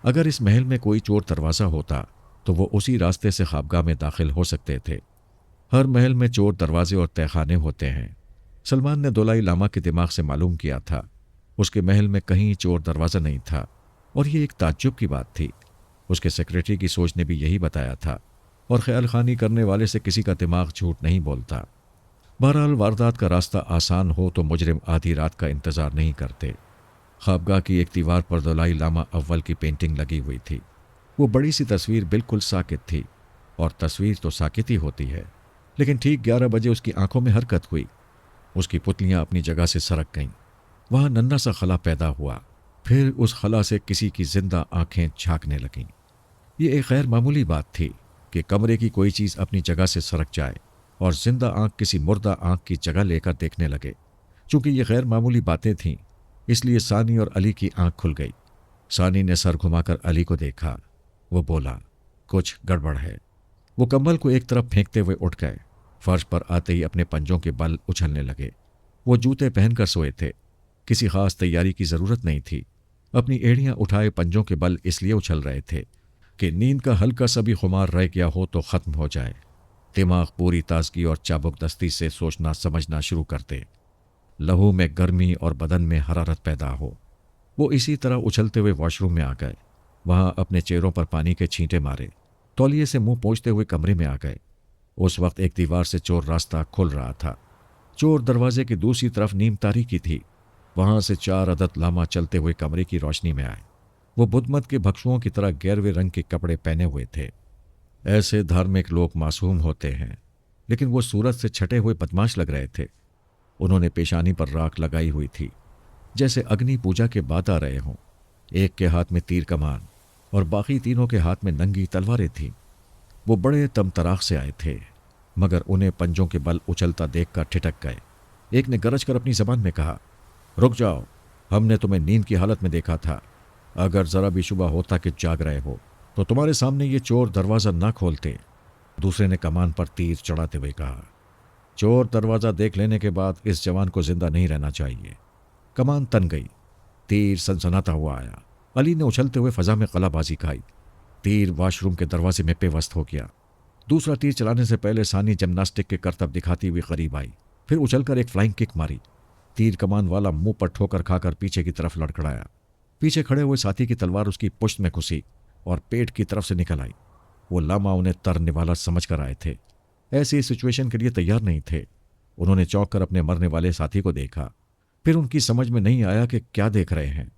अगर इस महल में कोई चोर दरवाज़ा होता तो वो उसी रास्ते से ख्वाबगाह में दाखिल हो सकते थे। हर महल में चोर दरवाजे और तहखाने होते हैं। सलमान ने दलाई लामा के दिमाग से मालूम किया था, उसके महल में कहीं चोर दरवाज़ा नहीं था, और ये एक ताज्जुब की बात थी। उसके सेक्रेटरी की सोच ने भी यही बताया था, और ख्याल खानी करने वाले से किसी का दिमाग झूठ नहीं बोलता। बहरहाल वारदात का रास्ता आसान हो तो मुजरिम आधी रात का इंतज़ार नहीं करते। ख्वाबगाह की एक दीवार पर दलाई लामा अव्वल की पेंटिंग लगी हुई थी। वो बड़ी सी तस्वीर बिल्कुल साकित थी, और तस्वीर तो साकित ही होती है, लेकिन ठीक 11 बजे उसकी आंखों में हरकत हुई। उसकी पुतलियां अपनी जगह से सरक गईं। वहाँ नन्हा सा खला पैदा हुआ, फिर उस खला से किसी की जिंदा आंखें झांकने लगीं। ये एक गैर मामूली बात थी कि कमरे की कोई चीज़ अपनी जगह से सरक जाए और जिंदा आंख किसी मुर्दा आंख की जगह लेकर देखने लगे। चूंकि ये गैर मामूली बातें थीं, इसलिए सानी और अली की आंख खुल गई। सानी ने सर घुमाकर अली को देखा। वो बोला, कुछ गड़बड़ है। वो कंबल को एक तरफ फेंकते हुए उठ गए। फर्श पर आते ही अपने पंजों के बल उछलने लगे। वो जूते पहनकर सोए थे। किसी खास तैयारी की जरूरत नहीं थी। अपनी एड़ियां उठाए पंजों के बल इसलिए उछल रहे थे कि नींद का हल्का सा भी खुमार रह गया हो तो खत्म हो जाए। दिमाग पूरी ताजगी और चाबुकदस्ती से सोचना समझना शुरू कर दे। लहू में गर्मी और बदन में हरारत पैदा हो। वो इसी तरह उछलते हुए वॉशरूम में आ गए। वहां अपने चेहरों पर पानी के छींटे मारे, तौलिए से मुंह पोंछते हुए कमरे में आ गए। उस वक्त एक दीवार से चोर रास्ता खुल रहा था। चोर दरवाजे की दूसरी तरफ नीम तारीकी थी। वहां से 4 अदद लामा चलते हुए कमरे की रोशनी में आए। वो बुद्धमत के भक्षुओं की तरह गैरवे रंग के कपड़े पहने हुए थे। ऐसे धार्मिक लोग मासूम होते हैं, लेकिन वो सूरत से छटे हुए बदमाश लग रहे थे। उन्होंने पेशानी पर राख लगाई हुई थी, जैसे अग्नि पूजा के बाद आ रहे हों। एक के हाथ में तीर कमान और बाकी तीनों के हाथ में नंगी तलवारें थीं। वो बड़े तमतराख से आए थे, मगर उन्हें पंजों के बल उछलता देखकर ठिठक गए। एक ने गरज कर अपनी जबान में कहा, रुक जाओ, हमने तुम्हें नींद की हालत में देखा था। अगर जरा भी शुबा होता कि जाग रहे हो तो तुम्हारे सामने ये चोर दरवाज़ा ना खोलते। दूसरे ने कमान पर तीर चढ़ाते हुए कहा, चोर दरवाज़ा देख लेने के बाद इस जवान को जिंदा नहीं रहना चाहिए। कमान तन गई। तीर सनसनाता हुआ आया। अली ने उछलते हुए फजा में कलाबाजी खाई। तीर वॉशरूम के दरवाजे में पेवस्त हो गया। दूसरा तीर चलाने से पहले सानी जिम्नास्टिक के करतब दिखाती हुई करीब आई, फिर उछलकर एक फ्लाइंग किक मारी। तीर कमान वाला मुंह पर ठोकर खाकर पीछे की तरफ लड़खड़ाया। पीछे खड़े हुए साथी की तलवार उसकी पुश्त में घुसी और पेट की तरफ से निकल आई। वो लामा उन्हें तर निवाला समझ कर आए थे, ऐसी सिचुएशन के लिए तैयार नहीं थे। उन्होंने चौंक कर अपने मरने वाले साथी को देखा, फिर उनकी समझ में नहीं आया कि क्या देख रहे हैं।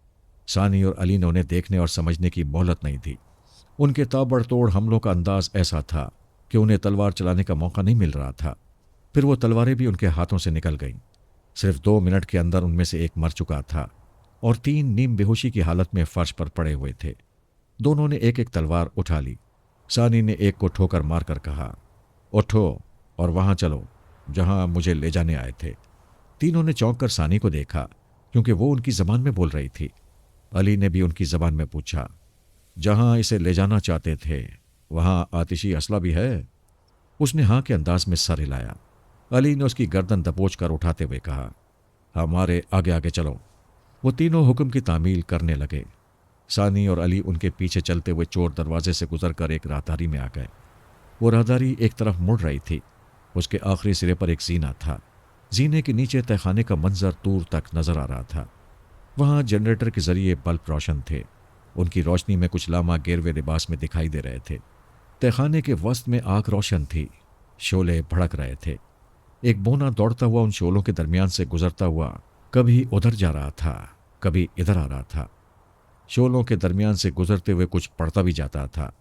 सानी और अली ने उन्हें देखने और समझने की मोहलत नहीं दी। उनके ताबड़तोड़ हमलों का अंदाज ऐसा था कि उन्हें तलवार चलाने का मौका नहीं मिल रहा था। फिर वो तलवारें भी उनके हाथों से निकल गईं। सिर्फ 2 मिनट के अंदर उनमें से एक मर चुका था और 3 नीम बेहोशी की हालत में फर्श पर पड़े हुए थे। दोनों ने एक एक तलवार उठा ली। सानी ने एक को ठोकर मारकर कहा, उठो और वहां चलो जहां मुझे ले जाने आए थे। तीनों ने चौंक कर सानी को देखा, क्योंकि वो उनकी जबान में बोल रही थी। अली ने भी उनकी जबान में पूछा, जहां इसे ले जाना चाहते थे वहां आतिशी असला भी है? उसने हाँ के अंदाज में सर हिलाया। अली ने उसकी गर्दन दबोच कर उठाते हुए कहा, हमारे आगे आगे चलो। वो तीनों हुक्म की तामील करने लगे। सानी और अली उनके पीछे चलते हुए चोर दरवाजे से गुजरकर एक राहदारी में आ गए। वो राहदारी एक तरफ मुड़ रही थी। उसके आखिरी सिरे पर एक जीना था। जीने के नीचे तहखाने का मंजर दूर तक नजर आ रहा था। वहां जनरेटर के जरिए बल्ब रोशन थे। उनकी रोशनी में कुछ लामा गेरवे लिबास में दिखाई दे रहे थे। तहखाने के वस्त में आग रोशन थी। शोले भड़क रहे थे। एक बोना दौड़ता हुआ उन शोलों के दरमियान से गुजरता हुआ कभी उधर जा रहा था, कभी इधर आ रहा था। शोलों के दरमियान से गुजरते हुए कुछ पड़ता भी जाता था।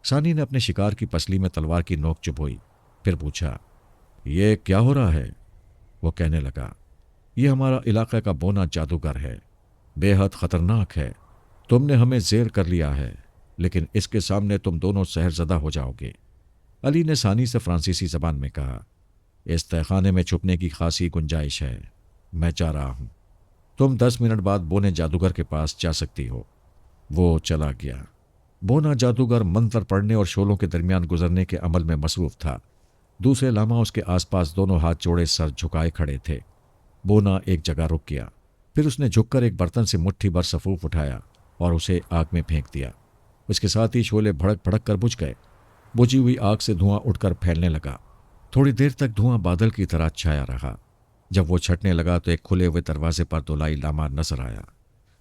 सानी ने अपने शिकार की पसली में तलवार की नोक चुभोई, फिर पूछा, ये क्या हो रहा है? वो कहने लगा, ये हमारा इलाके का बोना जादूगर है, बेहद खतरनाक है। तुमने हमें जेर कर लिया है, लेकिन इसके सामने तुम दोनों सहरजदा हो जाओगे। अली ने सानी से फ्रांसीसी जबान में कहा, इस तहखाने में छुपने की खासी गुंजाइश है। मैं जा रहा हूं। तुम 10 मिनट बाद बोने जादूगर के पास जा सकती हो। वो चला गया। बोना जादूगर मंत्र पढ़ने और शोलों के दरमियान गुजरने के अमल में मसरूफ था। दूसरे लामा उसके आसपास दोनों हाथ जोड़े सर झुकाए खड़े थे। बोना एक जगह रुक गया, फिर उसने झुककर एक बर्तन से मुट्ठी भर सफूफ उठाया और उसे आग में फेंक दिया। उसके साथ ही शोले भड़क भड़क कर बुझ गए। बुझी हुई आग से धुआं उठकर फैलने लगा। थोड़ी देर तक धुआं बादल की तरह छाया रहा। जब वो छटने लगा तो एक खुले हुए दरवाजे पर दुलाई लामा नजर आया।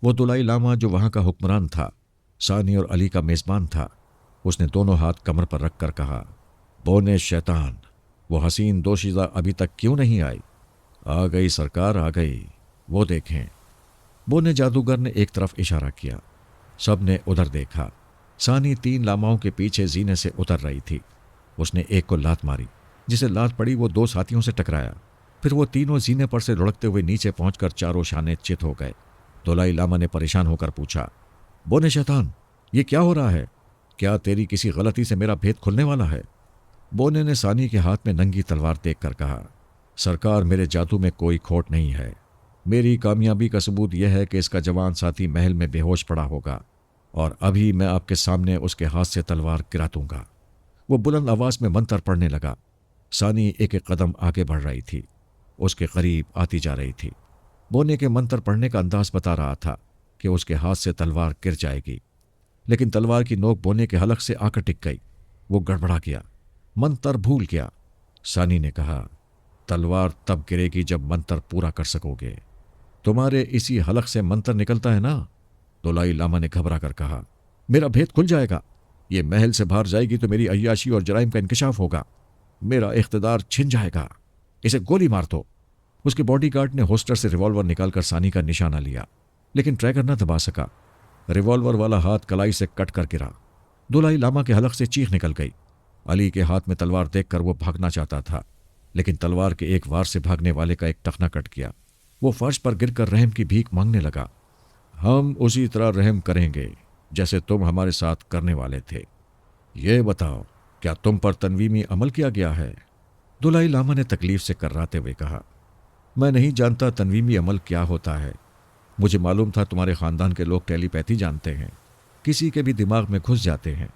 वो दुलाई लामा जो वहां का हुक्मरान था, सानी और अली का मेजबान था। उसने दोनों हाथ कमर पर रखकर कहा, बोने शैतान, वो हसीन दोशीज़ा अभी तक क्यों नहीं आई? आ गई सरकार, आ गई, वो देखें। बोने जादूगर ने एक तरफ इशारा किया। सब ने उधर देखा। सानी 3 लामाओं के पीछे जीने से उतर रही थी। उसने एक को लात मारी। जिसे लात पड़ी वो 2 साथियों से टकराया। फिर वो तीनों जीने पर से लुढ़कते हुए नीचे पहुंचकर चारों शाने चित हो गए। दुलाई लामा ने परेशान होकर पूछा, बोने शैतान, ये क्या हो रहा है? क्या तेरी किसी गलती से मेरा भेद खुलने वाला है? बोने ने सानी के हाथ में नंगी तलवार देखकर कहा, सरकार, मेरे जादू में कोई खोट नहीं है। मेरी कामयाबी का सबूत यह है कि इसका जवान साथी महल में बेहोश पड़ा होगा और अभी मैं आपके सामने उसके हाथ से तलवार गिरा दूंगा। वो बुलंद आवाज में मंतर पढ़ने लगा। सानी एक एक कदम आगे बढ़ रही थी, उसके करीब आती जा रही थी। बोने के मंतर पढ़ने का अंदाज बता रहा था कि उसके हाथ से तलवार गिर जाएगी, लेकिन तलवार की नोक बोने के हलक से आकर टिक गई। वो गड़बड़ा गया, मंतर भूल गया। सानी ने कहा, तलवार तब गिरेगी जब मंतर पूरा कर सकोगे। तुम्हारे इसी हलक से मंतर निकलता है ना? दलाई लामा ने घबरा कर कहा, मेरा भेद खुल जाएगा। ये महल से बाहर जाएगी तो मेरी अय्याशी और जराइम का इंकशाफ होगा, मेरा इख्तिदार छिन जाएगा। इसे गोली मार दो। उसके बॉडीगार्ड ने होस्टर से रिवॉल्वर निकालकर सानी का निशाना लिया, लेकिन ट्रैगर न दबा सका। रिवॉल्वर वाला हाथ कलाई से कट कर गिरा। दलाई लामा के हलक से चीख निकल गई। अली के हाथ में तलवार देखकर वो भागना चाहता था, लेकिन तलवार के एक वार से भागने वाले का एक टखना कट गया। वो फर्श पर गिरकर रहम की भीख मांगने लगा। हम उसी तरह रहम करेंगे जैसे तुम हमारे साथ करने वाले थे। ये बताओ, क्या तुम पर तनवीमी अमल किया गया है? दुलाई लामा ने तकलीफ से कर्राते हुए कहा, मैं नहीं जानता तनवीमी अमल क्या होता है। मुझे मालूम था तुम्हारे खानदान के लोग टेलीपैथी जानते हैं, किसी के भी दिमाग में घुस जाते हैं।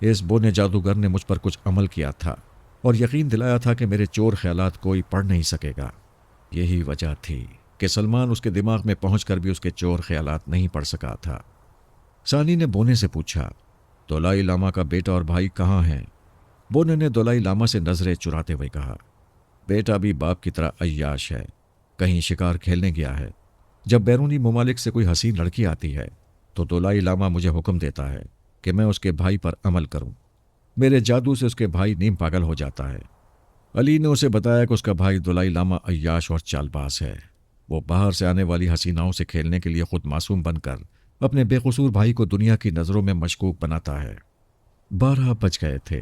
इस बोने जादूगर ने मुझ पर कुछ अमल किया था और यकीन दिलाया था कि मेरे चोर ख्यालात कोई पढ़ नहीं सकेगा। यही वजह थी कि सलमान उसके दिमाग में पहुंचकर भी उसके चोर ख्यालात नहीं पढ़ सका था। सानी ने बोने से पूछा, दलाई लामा का बेटा और भाई कहाँ हैं? बोने ने दलाई लामा से नजरें चुराते हुए कहा, बेटा भी बाप की तरह अय्याश है, कहीं शिकार खेलने गया है। जब बैरूनी ममालिक से कोई हसीन लड़की आती है तो दलाई लामा मुझे हुक्म देता है कि मैं उसके भाई पर अमल करूं। मेरे जादू से उसके भाई नीम पागल हो जाता है। अली ने उसे बताया कि उसका भाई दलाई लामा अय्याश और चालबाज है। वो बाहर से आने वाली हसीनाओं से खेलने के लिए खुद मासूम बनकर अपने बेकसूर भाई को दुनिया की नज़रों में मशकूक बनाता है। 12 बज गए थे।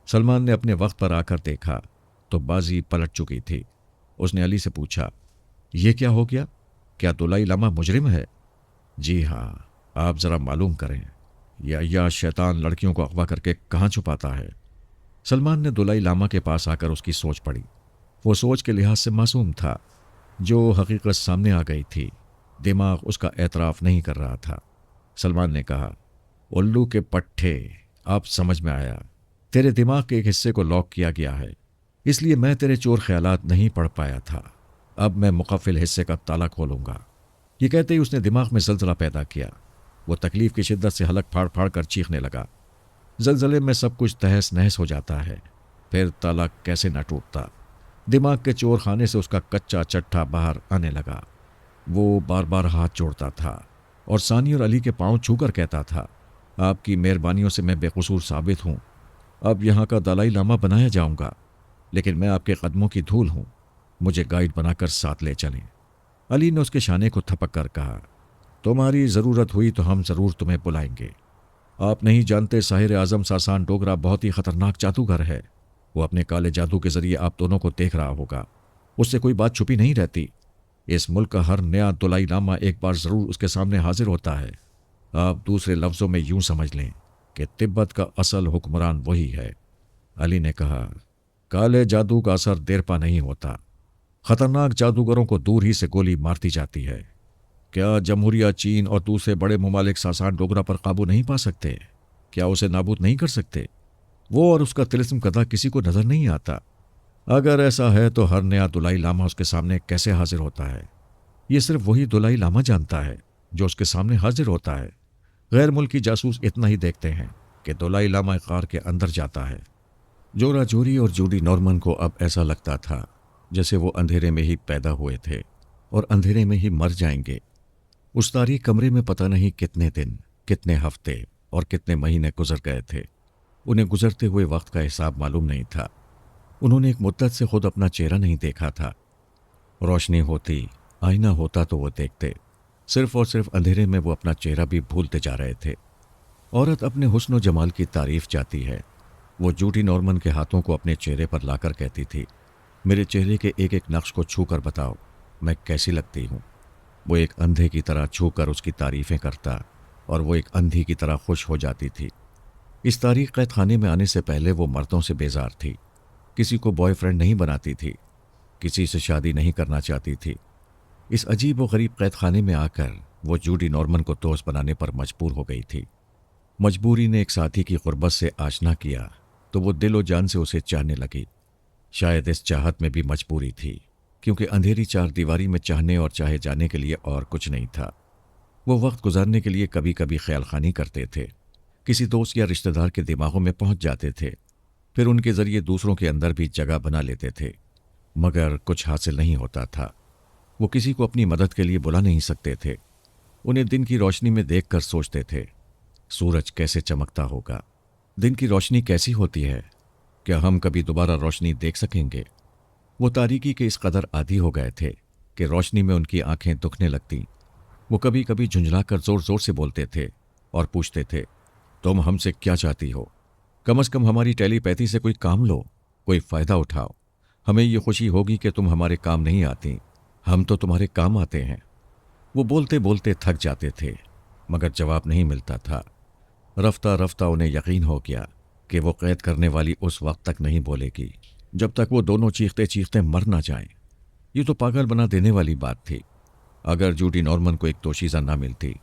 सलमान ने अपने वक्त पर आकर देखा तो बाजी पलट चुकी थी। उसने अली से पूछा, यह क्या हो गया? क्या दलाई लामा मुजरिम है? जी हाँ, आप जरा मालूम करें, यह अय्याश शैतान लड़कियों को अगवा करके कहाँ छुपाता है? सलमान ने दलाई लामा के पास आकर उसकी सोच पढ़ी। वो सोच के लिहाज से मासूम था, जो हकीकत सामने आ गई थी दिमाग उसका एतराफ़ नहीं कर रहा था। सलमान ने कहा, उल्लू के पट्टे, अब समझ में आया। तेरे दिमाग के एक हिस्से को लॉक किया गया है, इसलिए मैं तेरे चोर ख्यालात नहीं पढ़ पाया था। अब मैं मुकफ़िल हिस्से का ताला खोलूंगा। ये कहते ही उसने दिमाग में जलजला पैदा किया। वो तकलीफ की शिद्दत से हलक फाड़ फाड़ कर चीखने लगा। जलजले में सब कुछ तहस नहस हो जाता है, फिर ताला कैसे न टूटता। दिमाग के चोर खाने से उसका कच्चा चट्टा बाहर आने लगा। वो बार बार हाथ जोड़ता था और सानी और अली के पांव छूकर कहता था, आपकी मेहरबानियों से मैं बेकसूर साबित हूँ। अब यहाँ का दलाई लामा बनाया जाऊँगा, लेकिन मैं आपके कदमों की धूल हूँ, मुझे गाइड बनाकर साथ ले चलें। अली ने उसके शाने को थपक कर कहा, तुम्हारी ज़रूरत हुई तो हम ज़रूर तुम्हें बुलाएंगे। आप नहीं जानते साहिर आज़म सासान डोगरा बहुत ही ख़तरनाक जादूगर है। वो अपने काले जादू के ज़रिए आप दोनों को देख रहा होगा। उससे कोई बात छुपी नहीं रहती। इस मुल्क का हर नया दलाई लामा एक बार ज़रूर उसके सामने हाजिर होता है। आप दूसरे लफ्ज़ों में यूं समझ लें कि तिब्बत का असल हुक्मरान वही है। अली ने कहा, काले जादू का असर देर पा नहीं होता। ख़तरनाक जादूगरों को दूर ही से गोली मारती जाती है। क्या जमहूरिया चीन और दूसरे बड़े ममालिक सासान डोगरा पर काबू नहीं पा सकते? क्या उसे नाबूद नहीं कर सकते? वो और उसका तिलिस्म कदा किसी को नज़र नहीं आता। अगर ऐसा है तो हर नया दुलाई लामा उसके सामने कैसे हाजिर होता है? ये सिर्फ वही दुलाई लामा जानता है जो उसके सामने हाजिर होता है। गैर मुल्की जासूस इतना ही देखते हैं कि दुलाई लामा कार के अंदर जाता है। जोरा जोरी और जूडी नॉर्मन को अब ऐसा लगता था जैसे वो अंधेरे में ही पैदा हुए थे और अंधेरे में ही मर जाएंगे। उस तारीख कमरे में पता नहीं कितने दिन, कितने हफ्ते और कितने महीने गुजर गए थे। उन्हें गुजरते हुए वक्त का हिसाब मालूम नहीं था। उन्होंने एक मुद्दत से खुद अपना चेहरा नहीं देखा था। रोशनी होती, आईना होता तो वो देखते। सिर्फ और सिर्फ अंधेरे में वो अपना चेहरा भी भूलते जा रहे थे। औरत अपने हुस्न और जमाल की तारीफ चाहती है। वो जूडी नॉर्मन के हाथों को अपने चेहरे पर लाकर कहती थी, मेरे चेहरे के एक एक नक्श को छू कर बताओ मैं कैसी लगती हूँ। वो एक अंधे की तरह छू कर उसकी तारीफ़ें करता और वो एक अंधी की तरह खुश हो जाती थी। इस तारीख कैद खाने में आने से पहले वो मर्दों से बेजार थी। किसी को बॉयफ्रेंड नहीं बनाती थी, किसी से शादी नहीं करना चाहती थी। इस अजीब व गरीब कैद खाने में आकर वो जूडी नॉर्मन को दोस्त बनाने पर मजबूर हो गई थी। मजबूरी ने एक साथी की गुर्बत से आशना किया तो वो दिलो जान से उसे चाहने लगी। शायद इस चाहत में भी मजबूरी थी, क्योंकि अंधेरी चार दीवारी में चाहने और चाहे जाने के लिए और कुछ नहीं था। वो वक्त गुजारने के लिए कभी कभी ख्याल खानी करते थे, किसी दोस्त या रिश्तेदार के दिमागों में पहुंच जाते थे, फिर उनके जरिए दूसरों के अंदर भी जगह बना लेते थे, मगर कुछ हासिल नहीं होता था। वो किसी को अपनी मदद के लिए बुला नहीं सकते थे। उन्हें दिन की रोशनी में देखकर सोचते थे, सूरज कैसे चमकता होगा, दिन की रोशनी कैसी होती है, क्या हम कभी दोबारा रोशनी देख सकेंगे। वो तारीकी के इस कदर आदी हो गए थे कि रोशनी में उनकी आंखें दुखने लगतीं। वो कभी कभी झुंझलाकर जोर जोर से बोलते थे और पूछते थे, तुम हमसे क्या चाहती हो? कम से कम हमारी टेलीपैथी से कोई काम लो, कोई फ़ायदा उठाओ। हमें ये खुशी होगी कि तुम हमारे काम नहीं आती, हम तो तुम्हारे काम आते हैं। वो बोलते बोलते थक जाते थे, मगर जवाब नहीं मिलता था। रफ्ता रफ्ता उन्हें यकीन हो गया कि वो कैद करने वाली उस वक्त तक नहीं बोलेगी जब तक वो दोनों चीखते चीखते मर ना जाएं। ये तो पागल बना देने वाली बात थी। अगर जूडी नॉर्मन को एक दोशीज़ा ना मिलती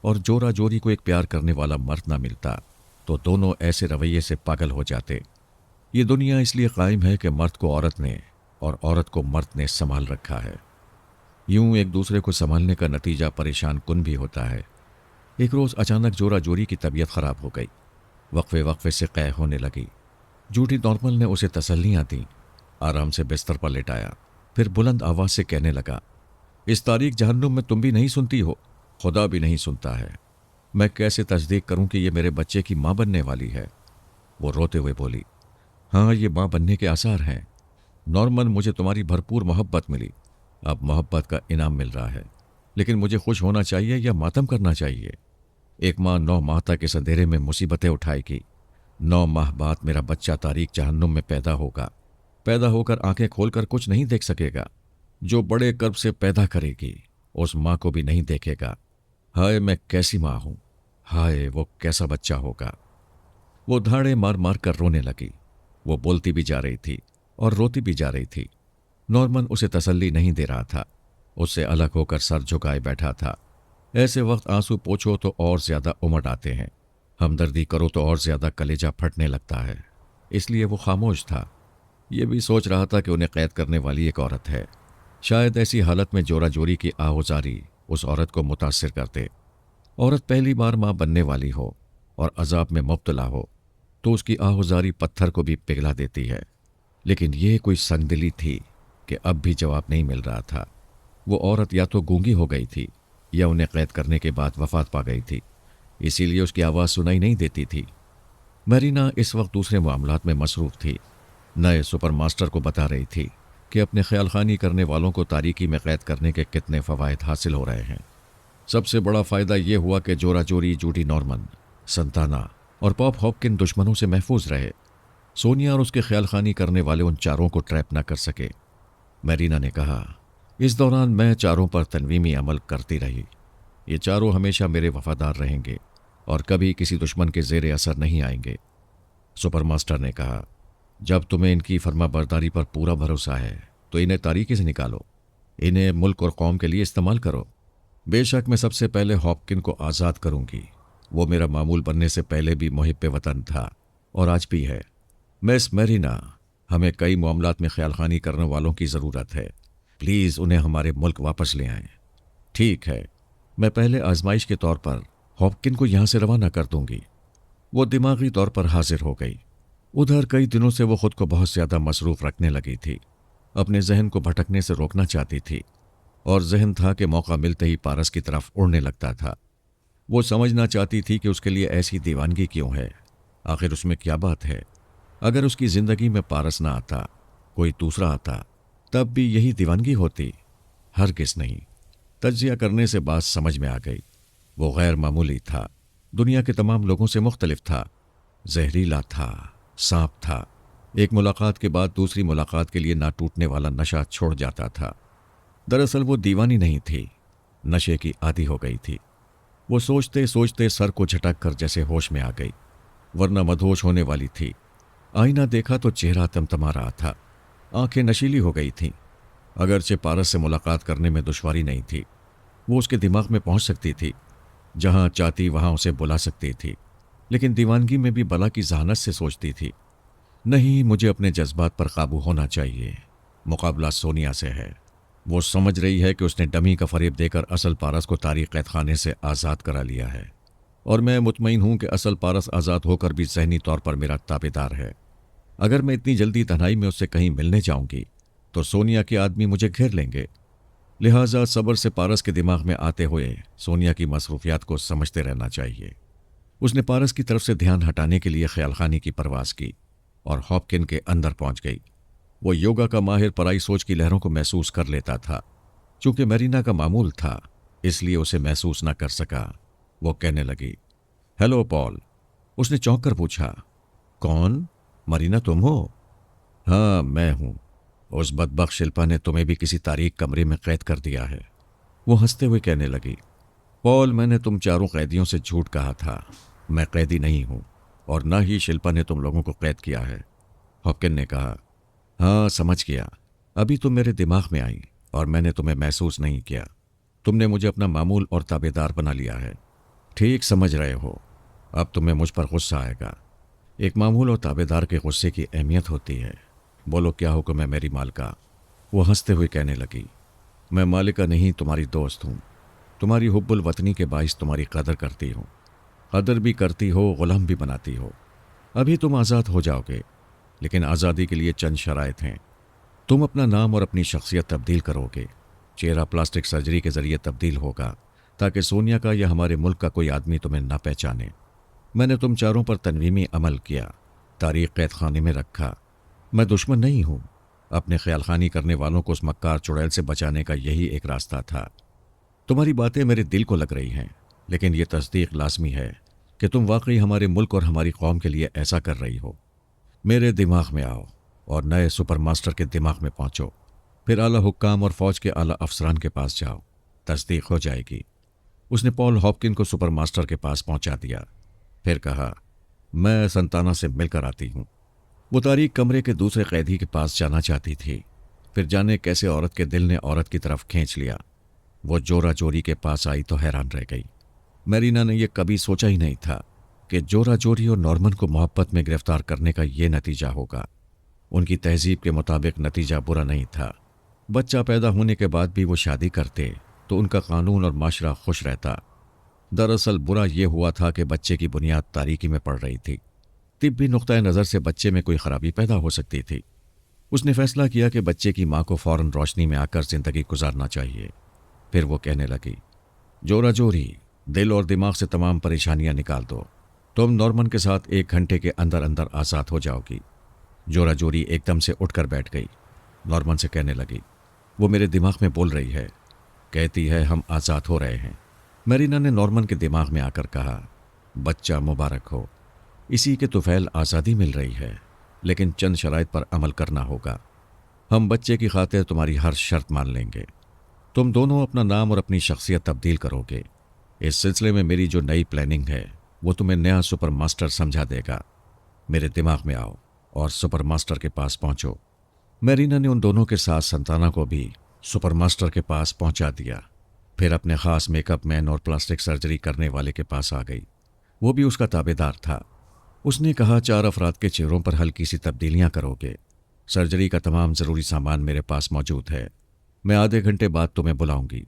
और जोरा जोरी को एक प्यार करने वाला मर्द ना मिलता, तो दोनों ऐसे रवैये से पागल हो जाते। ये दुनिया इसलिए कायम है कि मर्द को औरत ने और औरत को मर्द ने संभाल रखा है। यूं एक दूसरे को संभालने का नतीजा परेशान कुन भी होता है। एक रोज़ अचानक जोरा जोरी की तबीयत खराब हो गई, वक्फे वक्फे से कै होने लगी। जूडी नॉर्मल ने उसे तसल्लियाँ दी, आराम से बिस्तर पर लेटाया, फिर बुलंद आवाज़ से कहने लगा, इस तारीख जहन्नुम में तुम भी नहीं सुनती हो, खुदा भी नहीं सुनता है। मैं कैसे तस्दीक करूं कि ये मेरे बच्चे की माँ बनने वाली है? वो रोते हुए बोली, हाँ, ये माँ बनने के आसार हैं। नॉर्मन, मुझे तुम्हारी भरपूर मोहब्बत मिली, अब मोहब्बत का इनाम मिल रहा है, लेकिन मुझे खुश होना चाहिए या मातम करना चाहिए? एक माँ 9 माह तक इस अंधेरे में मुसीबतें उठाएगी। 9 माह बाद मेरा बच्चा तारीख जहन्नुम में पैदा होगा। पैदा होकर आंखें खोलकर कुछ नहीं देख सकेगा। जो बड़े कर्ब से पैदा करेगी उस माँ को भी नहीं देखेगा। हाय, मैं कैसी माँ हूं, हाय वो कैसा बच्चा होगा। वो धाड़े मार मार कर रोने लगी। वो बोलती भी जा रही थी और रोती भी जा रही थी। नॉर्मन उसे तसल्ली नहीं दे रहा था, उससे अलग होकर सर झुकाए बैठा था। ऐसे वक्त आंसू पोंछो तो और ज्यादा उमड़ आते हैं, हमदर्दी करो तो और ज्यादा कलेजा फटने लगता है। इसलिए वो खामोश था। ये भी सोच रहा था कि उन्हें कैद करने वाली एक औरत है। शायद ऐसी हालत में जोरा जोरी की आहोजारी उस औरत को मुतासिर करते। औरत पहली बार माँ बनने वाली हो और अजाब में मुब्तला हो तो उसकी आहोजारी पत्थर को भी पिघला देती है। लेकिन यह कोई संगदिली थी कि अब भी जवाब नहीं मिल रहा था। वो औरत या तो गूंगी हो गई थी या उन्हें कैद करने के बाद वफात पा गई थी, इसीलिए उसकी आवाज़ सुनाई नहीं देती थी। मरीना इस वक्त दूसरे मामलात में मसरूफ़ थी। नए सुपर मास्टर को बता रही थी कि अपने ख्याल खानी करने वालों को तारीकी में कैद करने के कितने फ़वाइद हासिल हो रहे हैं। सबसे बड़ा फ़ायदा ये हुआ कि जोरा जोरी, जूडी नॉर्मन, संताना और पॉप हॉपकिन दुश्मनों से महफूज रहे। सोनिया और उसके ख्याल खानी करने वाले उन चारों को ट्रैप न कर सके। मैरीना ने कहा, इस दौरान मैं चारों पर तनवीमी अमल करती रही। ये चारों हमेशा मेरे वफादार रहेंगे और कभी किसी दुश्मन के ज़ेरे असर नहीं आएंगे। सुपर मास्टर ने कहा, जब तुम्हें इनकी फर्माबरदारी पर पूरा भरोसा है तो इन्हें तारीकी से निकालो, इन्हें मुल्क और कौम के लिए इस्तेमाल करो। बेशक मैं सबसे पहले हॉपकिन को आज़ाद करूंगी। वो मेरा मामूल बनने से पहले भी मुहिब्बे वतन था और आज भी है। मिस मैरीना, हमें कई मामलात में ख्याल खानी करने वालों की ज़रूरत है। प्लीज़ उन्हें हमारे मुल्क वापस ले आएं। ठीक है, मैं पहले आजमाइश के तौर पर हॉपकिन को यहाँ से रवाना कर दूंगी। वो दिमागी तौर पर हाजिर हो गई। उधर कई दिनों से वो खुद को बहुत ज़्यादा मसरूफ़ रखने लगी थी। अपने जहन को भटकने से रोकना चाहती थी और जहन था कि मौका मिलते ही पारस की तरफ उड़ने लगता था। वो समझना चाहती थी कि उसके लिए ऐसी दीवानगी क्यों है, आखिर उसमें क्या बात है। अगर उसकी ज़िंदगी में पारस ना आता, कोई दूसरा आता, तब भी यही दीवानगी होती? हरगिज़ नहीं। तज्जिया करने से बात समझ में आ गई। वो गैर मामूली था, दुनिया के तमाम लोगों से मुख्तलिफ था, जहरीला था, सांप था। एक मुलाकात के बाद दूसरी मुलाकात के लिए ना टूटने वाला नशा छोड़ जाता था। दरअसल वो दीवानी नहीं थी, नशे की आदी हो गई थी। वो सोचते सोचते सर को झटक कर जैसे होश में आ गई, वरना मदहोश होने वाली थी। आईना देखा तो चेहरा तमतमा रहा था, आंखें नशीली हो गई थीं। अगरचे पारस से मुलाकात करने में दुश्वारी नहीं थी, वो उसके दिमाग में पहुंच सकती थी, जहां चाहती वहां उसे बुला सकती थी। लेकिन दीवानगी में भी बला की जहानत से सोचती थी। नहीं, मुझे अपने जज्बात पर काबू होना चाहिए। मुकाबला सोनिया से है। वो समझ रही है कि उसने डमी का फरेब देकर असल पारस को तारीख कैद खाने से आज़ाद करा लिया है, और मैं मुतमईन हूं कि असल पारस आज़ाद होकर भी ज़हनी तौर पर मेरा ताबेदार है। अगर मैं इतनी जल्दी तन्हाई में उससे कहीं मिलने जाऊंगी तो सोनिया के आदमी मुझे घेर लेंगे। लिहाजा सब्र से पारस के दिमाग में आते हुए सोनिया की मसरूफियात को समझते रहना चाहिए। उसने पारस की तरफ से ध्यान हटाने के लिए ख्यालखानी की परवास की और हॉपकिन के अंदर पहुंच गई। वो योगा का माहिर पराई सोच की लहरों को महसूस कर लेता था। चूंकि मैरीना का मामूल था, इसलिए उसे महसूस न कर सका। वो कहने लगी, हेलो पॉल। उसने चौंक कर पूछा, कौन? मरीना तुम हो? हाँ, मैं हूं। उस बदबख्त शिल्पा ने तुम्हें भी किसी तारीख कमरे में कैद कर दिया है। वो हंसते हुए कहने लगी, पॉल, मैंने तुम चारों कैदियों से झूठ कहा था। मैं कैदी नहीं हूं और न ही शिल्पा ने तुम लोगों को कैद किया है। हॉपकिन ने कहा, हाँ, समझ गया। अभी तुम मेरे दिमाग में आई और मैंने तुम्हें महसूस नहीं किया। तुमने मुझे अपना मामूल और ताबेदार बना लिया है। ठीक समझ रहे हो। अब तुम्हें मुझ पर गुस्सा आएगा। एक मामूल और ताबेदार के गुस्से की अहमियत होती है। बोलो, क्या हुक्म है मेरी मालिका? वो हंसते हुए कहने लगी, मैं मालिका नहीं, तुम्हारी दोस्त हूँ। तुम्हारी हुब्बुल वतनी के बाइस तुम्हारी कदर करती हूँ। कदर भी करती हो, गुलाम भी बनाती हो। अभी तुम आज़ाद हो जाओगे, लेकिन आज़ादी के लिए चंद शराइत हैं। तुम अपना नाम और अपनी शख्सियत तब्दील करोगे। चेहरा प्लास्टिक सर्जरी के जरिए तब्दील होगा ताकि सोनिया का या हमारे मुल्क का कोई आदमी तुम्हें न पहचाने। मैंने तुम चारों पर तनवीमी अमल किया, तारीख कैद खाने में रखा। मैं दुश्मन नहीं हूं। अपने ख्यालखानी करने वालों को उस मक्कार चुड़ैल से बचाने का यही एक रास्ता था। तुम्हारी बातें मेरे दिल को लग रही हैं, लेकिन यह तस्दीक लाजमी है कि तुम वाकई हमारे मुल्क और हमारी कौम के लिए ऐसा कर रही हो। मेरे दिमाग में आओ और नए सुपर मास्टर के दिमाग में पहुंचो। फिर आला हुक्काम और फौज के आला अफसरान के पास जाओ, तस्दीक हो जाएगी। उसने पॉल हॉपकिन को सुपर मास्टर के पास पहुंचा दिया। फिर कहा, मैं संताना से मिलकर आती हूं। वो तारीख कमरे के दूसरे कैदी के पास जाना चाहती थी। फिर जाने कैसे औरत के दिल ने औरत की तरफ खींच लिया। वो जोरा जोरी के पास आई तो हैरान रह गई। मैरीना ने यह कभी सोचा ही नहीं था कि जोरा जोरी और नॉर्मन को मोहब्बत में गिरफ्तार करने का ये नतीजा होगा। उनकी तहजीब के मुताबिक नतीजा बुरा नहीं था। बच्चा पैदा होने के बाद भी वो शादी करते तो उनका कानून और माशरा खुश रहता। दरअसल बुरा यह हुआ था कि बच्चे की बुनियाद तारीकी में पड़ रही थी। तिब्बी नुक्ता नज़र से बच्चे में कोई खराबी पैदा हो सकती थी। उसने फैसला किया कि बच्चे की माँ को फौरन रोशनी में आकर जिंदगी गुजारना चाहिए। फिर वो कहने लगी, जोरा जोरी, दिल और दिमाग से तमाम परेशानियां निकाल दो। तुम नॉर्मन के साथ 1 घंटे के अंदर अंदर आज़ाद हो जाओगी। जोरा जोरी एकदम से उठकर बैठ गई। नॉर्मन से कहने लगी, वो मेरे दिमाग में बोल रही है, कहती है हम आज़ाद हो रहे हैं। मैरीना ने नॉर्मन के दिमाग में आकर कहा, बच्चा मुबारक हो। इसी के तुफैल आज़ादी मिल रही है, लेकिन चंद शराइत पर अमल करना होगा। हम बच्चे की खातिर तुम्हारी हर शर्त मान लेंगे। तुम दोनों अपना नाम और अपनी शख्सियत तब्दील करोगे। इस सिलसिले में मेरी जो नई प्लानिंग है वो तुम्हें नया सुपर मास्टर समझा देगा। मेरे दिमाग में आओ और सुपर मास्टर के पास पहुंचो। मैरीना ने उन दोनों के साथ संताना को भी सुपर मास्टर के पास पहुंचा दिया। फिर अपने खास मेकअप मैन और प्लास्टिक सर्जरी करने वाले के पास आ गई। वो भी उसका ताबेदार था। उसने कहा, 4 अफराद के चेहरों पर हल्की सी तब्दीलियां करोगे। सर्जरी का तमाम ज़रूरी सामान मेरे पास मौजूद है। मैं आधे घंटे बाद तुम्हें बुलाऊंगी।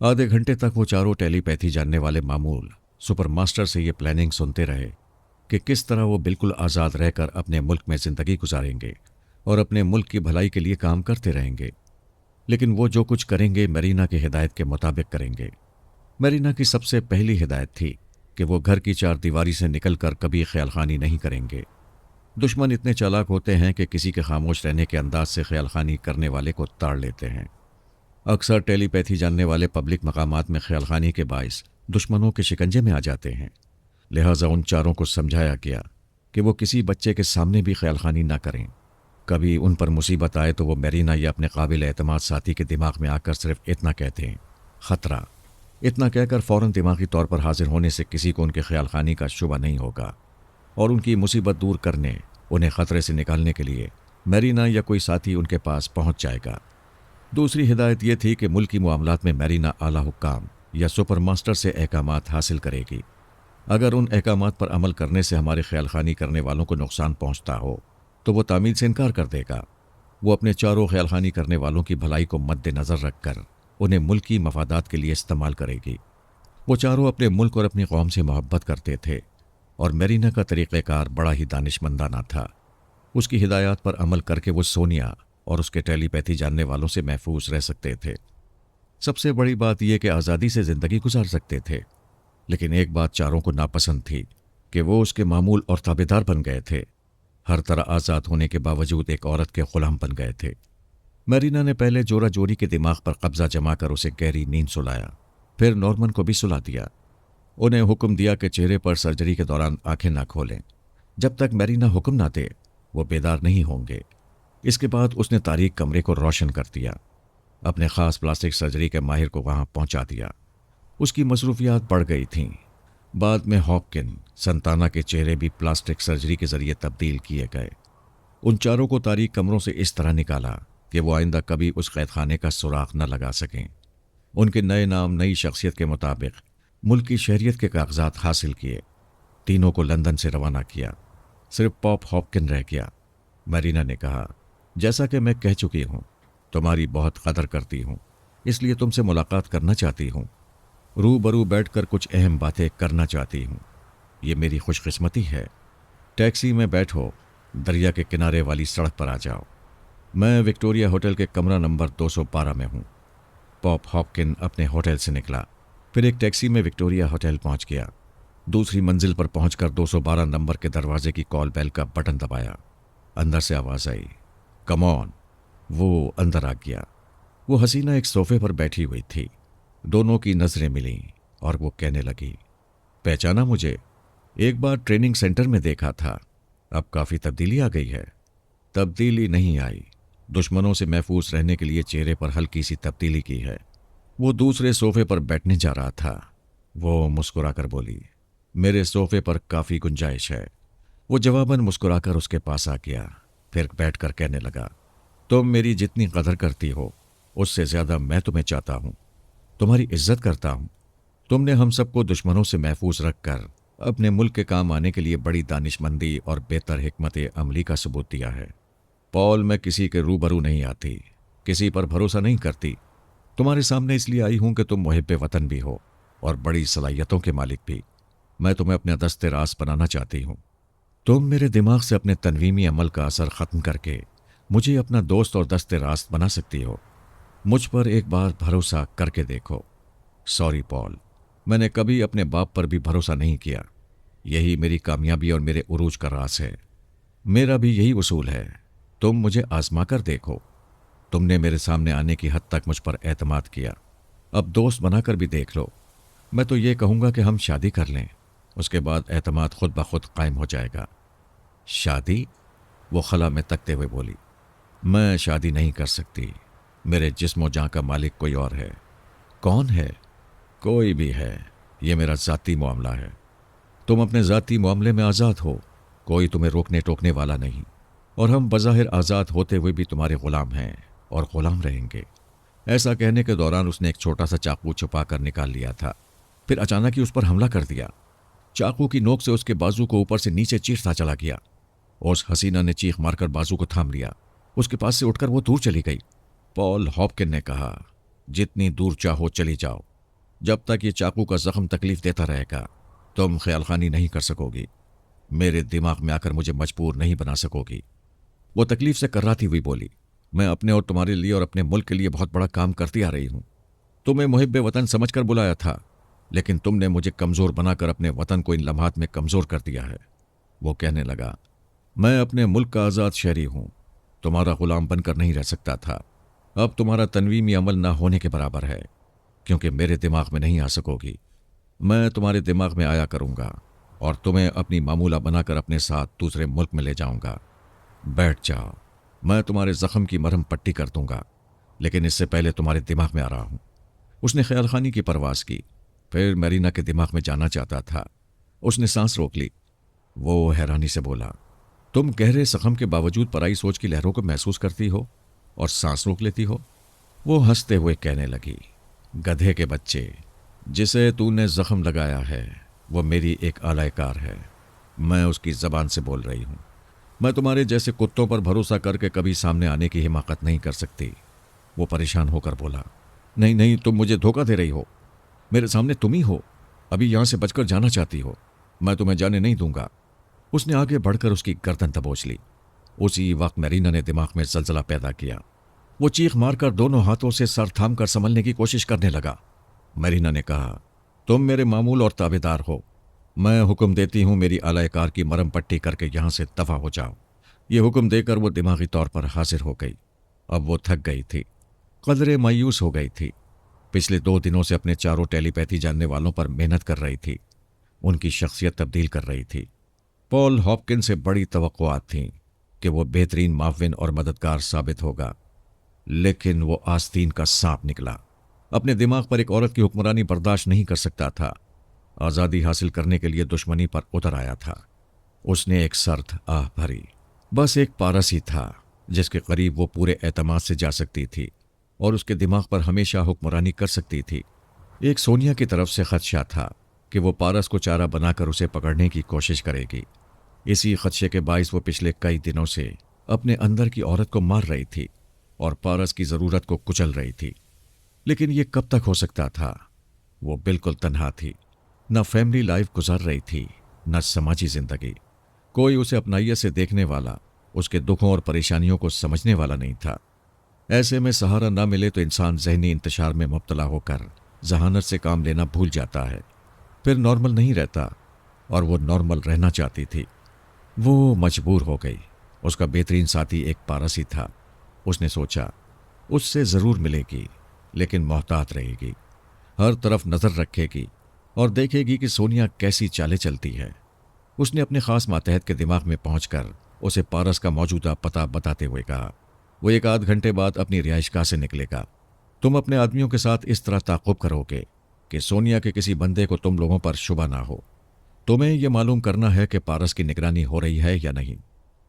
आधे घंटे तक वो चारों टेलीपैथी जानने वाले मामूल सुपर मास्टर से ये प्लानिंग सुनते रहे कि किस तरह वो बिल्कुल आज़ाद रहकर अपने मुल्क में ज़िंदगी गुजारेंगे और अपने मुल्क की भलाई के लिए काम करते रहेंगे। लेकिन वो जो कुछ करेंगे मैरीना की हिदायत के मुताबिक करेंगे। मैरीना की सबसे पहली हिदायत थी कि वो घर की 4 दीवारी से निकलकर कभी ख्यालखानी नहीं करेंगे। दुश्मन इतने चालाक होते हैं कि किसी के खामोश रहने के अंदाज से ख्यालखानी करने वाले को ताड़ लेते हैं। अक्सर टेलीपैथी जानने वाले पब्लिक मकामात में ख्यालखानी के बाइस दुश्मनों के शिकंजे में आ जाते हैं। लिहाजा उन चारों को समझाया गया कि वो किसी बच्चे के सामने भी ख्यालखानी ना करें। कभी उन पर मुसीबत आए तो वो मैरीना या अपने काबिल एतमाद साथी के दिमाग में आकर सिर्फ इतना कहते हैं, खतरा। इतना कहकर फ़ौरन दिमागी तौर पर हाजिर होने से किसी को उनके ख्यालखानी का शुबा नहीं होगा और उनकी मुसीबत दूर करने, उन्हें ख़तरे से निकालने के लिए मैरीना या कोई साथी उनके पास पहुंच जाएगा। दूसरी हिदायत यह थी कि मुल्की मामलात में मैरीना आला हुक्काम या सुपर मास्टर से अहकामात हासिल करेगी। अगर उन अहकामात पर अमल करने से हमारे ख्यालखानी करने वालों को नुकसान पहुंचता हो तो वो तामील से इनकार कर देगा। वो अपने चारों ख्यालखानी करने वालों की भलाई को मद्देनज़र रखकर उन्हें मुल्की मफादात के लिए इस्तेमाल करेगी। वो चारों अपने मुल्क और अपनी कौम से मोहब्बत करते थे और मेरीना का तरीक़ेकार बड़ा ही दानिशमंदाना था। उसकी हिदायत पर अमल करके वो सोनिया और उसके टेलीपैथी जानने वालों से महफूज रह सकते थे। सबसे बड़ी बात यह कि आज़ादी से ज़िंदगी गुजार सकते थे। लेकिन एक बात चारों को नापसंद थी कि वो उसके मामूल और ताबेदार बन गए थे। हर तरह आज़ाद होने के बावजूद एक औरत के गुलाम बन गए थे। मेरीना ने पहले जोरा जोरी के दिमाग पर कब्जा जमाकर उसे गहरी नींद सुलाया, फिर नॉर्मन को भी सुला दिया। उन्हें हुक्म दिया कि चेहरे पर सर्जरी के दौरान आंखें ना खोलें। जब तक मेरीना हुक्म ना दे वो बेदार नहीं होंगे। इसके बाद उसने तारीक कमरे को रोशन कर दिया। अपने ख़ास प्लास्टिक सर्जरी के माहिर को वहां पहुंचा दिया। उसकी मसरूफियात बढ़ गई थीं। बाद में हॉपकिन संताना के चेहरे भी प्लास्टिक सर्जरी के जरिए तब्दील किए गए। उन चारों को तारीक कमरों से इस तरह निकाला कि वो आइंदा कभी उस कैद खाने का सुराख न लगा सकें। उनके नए नाम नई शख्सियत के मुताबिक मुल्क की शहरियत के कागजात हासिल किए। तीनों को लंदन से रवाना किया। सिर्फ पॉप हॉपकिन रह गया। मेरीना ने कहा, जैसा कि मैं कह चुकी हूँ, तुम्हारी बहुत कदर करती हूँ, इसलिए तुमसे मुलाकात करना चाहती हूँ। रूबरू बैठकर कुछ अहम बातें करना चाहती हूँ। ये मेरी खुशकिस्मती है। टैक्सी में बैठो, दरिया के किनारे वाली सड़क पर आ जाओ। मैं विक्टोरिया होटल के कमरा नंबर 212 में हूँ। पॉप हॉपकिन अपने होटल से निकला, फिर एक टैक्सी में विक्टोरिया होटल पहुँच गया। दूसरी मंजिल पर पहुंचकर 212 नंबर के दरवाजे की कॉल बेल का बटन दबाया। अंदर से आवाज़ आई, कम ऑन। वो अंदर आ गया। वो हसीना एक सोफे पर बैठी हुई थी। दोनों की नज़रें मिलीं और वो कहने लगी, पहचाना मुझे? एक बार ट्रेनिंग सेंटर में देखा था, अब काफ़ी तब्दीली आ गई है। तब्दीली नहीं आई, दुश्मनों से महफूज रहने के लिए चेहरे पर हल्की सी तब्दीली की है। वो दूसरे सोफे पर बैठने जा रहा था। वो मुस्कुराकर बोली, मेरे सोफे पर काफ़ी गुंजाइश है। वो जवाबन मुस्कुराकर उसके पास आ गया, फिर बैठकर कहने लगा, तुम मेरी जितनी कदर करती हो उससे ज़्यादा मैं तुम्हें चाहता हूँ, तुम्हारी इज्जत करता हूँ। तुमने हम सबको दुश्मनों से महफूज रखकर अपने मुल्क के काम आने के लिए बड़ी दानिशमंदी और बेहतर हिकमत अमली का सबूत दिया है। पॉल, मैं किसी के रूबरू नहीं आती, किसी पर भरोसा नहीं करती। तुम्हारे सामने इसलिए आई हूँ कि तुम मुहिब्बे वतन भी हो और बड़ी सलाहियतों के मालिक भी। मैं तुम्हें अपने दस्ते रास बनाना चाहती हूँ। तुम मेरे दिमाग से अपने तनवीमी अमल का असर ख़त्म करके मुझे अपना दोस्त और दस्ते रास्त बना सकती हो। मुझ पर एक बार भरोसा करके देखो। सॉरी पॉल, मैंने कभी अपने बाप पर भी भरोसा नहीं किया। यही मेरी कामयाबी और मेरे उरूज का राज है। मेरा भी यही उसूल है, तुम मुझे आजमा कर देखो। तुमने मेरे सामने आने की हद तक मुझ पर एतमाद किया, अब दोस्त बनाकर भी देख लो। मैं तो ये कहूँगा कि हम शादी कर लें, उसके बाद एतमाद खुद ब खुद कायम हो जाएगा। शादी? वो खला में तकते हुए बोली, मैं शादी नहीं कर सकती। मेरे जिस्म जाँ का मालिक कोई और है। कौन है? कोई भी है, ये मेरा ज़ाती मामला है। तुम अपने ज़ाती मामले में आज़ाद हो, कोई तुम्हें रोकने टोकने वाला नहीं, और हम बज़ाहिर आज़ाद होते हुए भी तुम्हारे ग़ुलाम हैं और ग़ुलाम रहेंगे। ऐसा कहने के दौरान उसने एक छोटा सा चाकू छुपा कर निकाल लिया था, फिर अचानक ही उस पर हमला कर दिया। चाकू की नोक से उसके बाजू को ऊपर से नीचे चीरता चला गया। उस हसीना ने चीख मारकर बाजू को थाम लिया। उसके पास से उठकर वो दूर चली गई। पॉल हॉपकिन ने कहा, जितनी दूर चाहो चली जाओ, जब तक ये चाकू का जख्म तकलीफ देता रहेगा तुम ख्यालखानी नहीं कर सकोगी। मेरे दिमाग में आकर मुझे मजबूर नहीं बना सकोगी। वो तकलीफ से कर्राती हुई बोली, मैं अपने और तुम्हारे लिए और अपने मुल्क के लिए बहुत बड़ा काम करती आ रही हूँ। तुम्हें मुहिब्बे वतन समझकर बुलाया था, लेकिन तुमने मुझे कमज़ोर बनाकर अपने वतन को इन लम्हात में कमज़ोर कर दिया है। वो कहने लगा, मैं अपने मुल्क का आज़ाद शहरी हूँ, तुम्हारा ग़ुलाम बनकर नहीं रह सकता था। अब तुम्हारा तनवीमी अमल ना होने के बराबर है, क्योंकि मेरे दिमाग में नहीं आ सकोगी। मैं तुम्हारे दिमाग में आया करूँगा और तुम्हें अपनी मामूला बनाकर अपने साथ दूसरे मुल्क में ले जाऊँगा। बैठ जाओ, मैं तुम्हारे ज़ख्म की मरहम पट्टी कर दूँगा, लेकिन इससे पहले तुम्हारे दिमाग में आ रहा हूँ। उसने ख्यालखानी की परवाज़ की, फिर मेरीना के दिमाग में जाना चाहता था। उसने सांस रोक ली। वो हैरानी से बोला, तुम गहरे ज़ख्म के बावजूद पराई सोच की लहरों को महसूस करती हो और सांस रोक लेती हो? वो हंसते हुए कहने लगी, गधे के बच्चे, जिसे तूने ज़ख्म लगाया है वो मेरी एक आलायकार है। मैं उसकी ज़बान से बोल रही हूँ। मैं तुम्हारे जैसे कुत्तों पर भरोसा करके कभी सामने आने की हिमाकत नहीं कर सकती। वो परेशान होकर बोला, नहीं नहीं, तुम मुझे धोखा दे रही हो। मेरे सामने तुम ही हो, अभी यहां से बचकर जाना चाहती हो। मैं तुम्हें जाने नहीं दूंगा। उसने आगे बढ़कर उसकी गर्दन दबोच ली। उसी वक्त मेरीना ने दिमाग में जलजला पैदा किया। वो चीख मारकर दोनों हाथों से सर थाम कर संभलने की कोशिश करने लगा। मेरीना ने कहा, तुम मेरे मामूल और ताबेदार हो। मैं हुक्म देती हूं मेरी आलायकार की मरम पट्टी करके यहां से दफा हो जाओ। ये हुक्म देकर वो दिमागी तौर पर हाजिर हो गई। अब वो थक गई थी, कदरे मायूस हो गई थी। पिछले 2 दिनों से अपने चारों टेलीपैथी जानने वालों पर मेहनत कर रही थी, उनकी शख्सियत तब्दील कर रही थी। पॉल हॉपकिन से बड़ी तवक्कुआत थीं कि वो बेहतरीन माविन और मददगार साबित होगा, लेकिन वो आस्तीन का सांप निकला। अपने दिमाग पर एक औरत की हुक्मरानी बर्दाश्त नहीं कर सकता था। आज़ादी हासिल करने के लिए दुश्मनी पर उतर आया था। उसने एक सर्द आह भरी। बस एक पारस ही था जिसके करीब वो पूरे एतमाद से जा सकती थी और उसके दिमाग पर हमेशा हुक्मरानी कर सकती थी। एक सोनिया की तरफ से खदशा था कि वो पारस को चारा बनाकर उसे पकड़ने की कोशिश करेगी। इसी खदशे के बाइस वो पिछले कई दिनों से अपने अंदर की औरत को मार रही थी और पारस की ज़रूरत को कुचल रही थी। लेकिन ये कब तक हो सकता था? वो बिल्कुल तन्हा थी, न फैमिली लाइफ गुजार रही थी, न समाजी जिंदगी। कोई उसे अपनाइयत से देखने वाला, उसके दुखों और परेशानियों को समझने वाला नहीं था। ऐसे में सहारा ना मिले तो इंसान जहनी इंतशार में मुब्तला होकर जहानत से काम लेना भूल जाता है, फिर नॉर्मल नहीं रहता। और वो नॉर्मल रहना चाहती थी। वो मजबूर हो गई। उसका बेहतरीन साथी एक पारसी था। उसने सोचा, उससे ज़रूर मिलेगी, लेकिन मोहतात रहेगी, हर तरफ नज़र रखेगी और देखेगी कि सोनिया कैसी चालें चलती है। उसने अपने ख़ास मातहत के दिमाग में पहुंचकर उसे पारस का मौजूदा पता बताते हुए कहा। वो 1 आध घंटे बाद अपनी रिहाइशगाह से निकलेगा। तुम अपने आदमियों के साथ इस तरह ताक़ुब करोगे कि सोनिया के किसी बंदे को तुम लोगों पर शुबा ना हो। तुम्हें यह मालूम करना है कि पारस की निगरानी हो रही है या नहीं।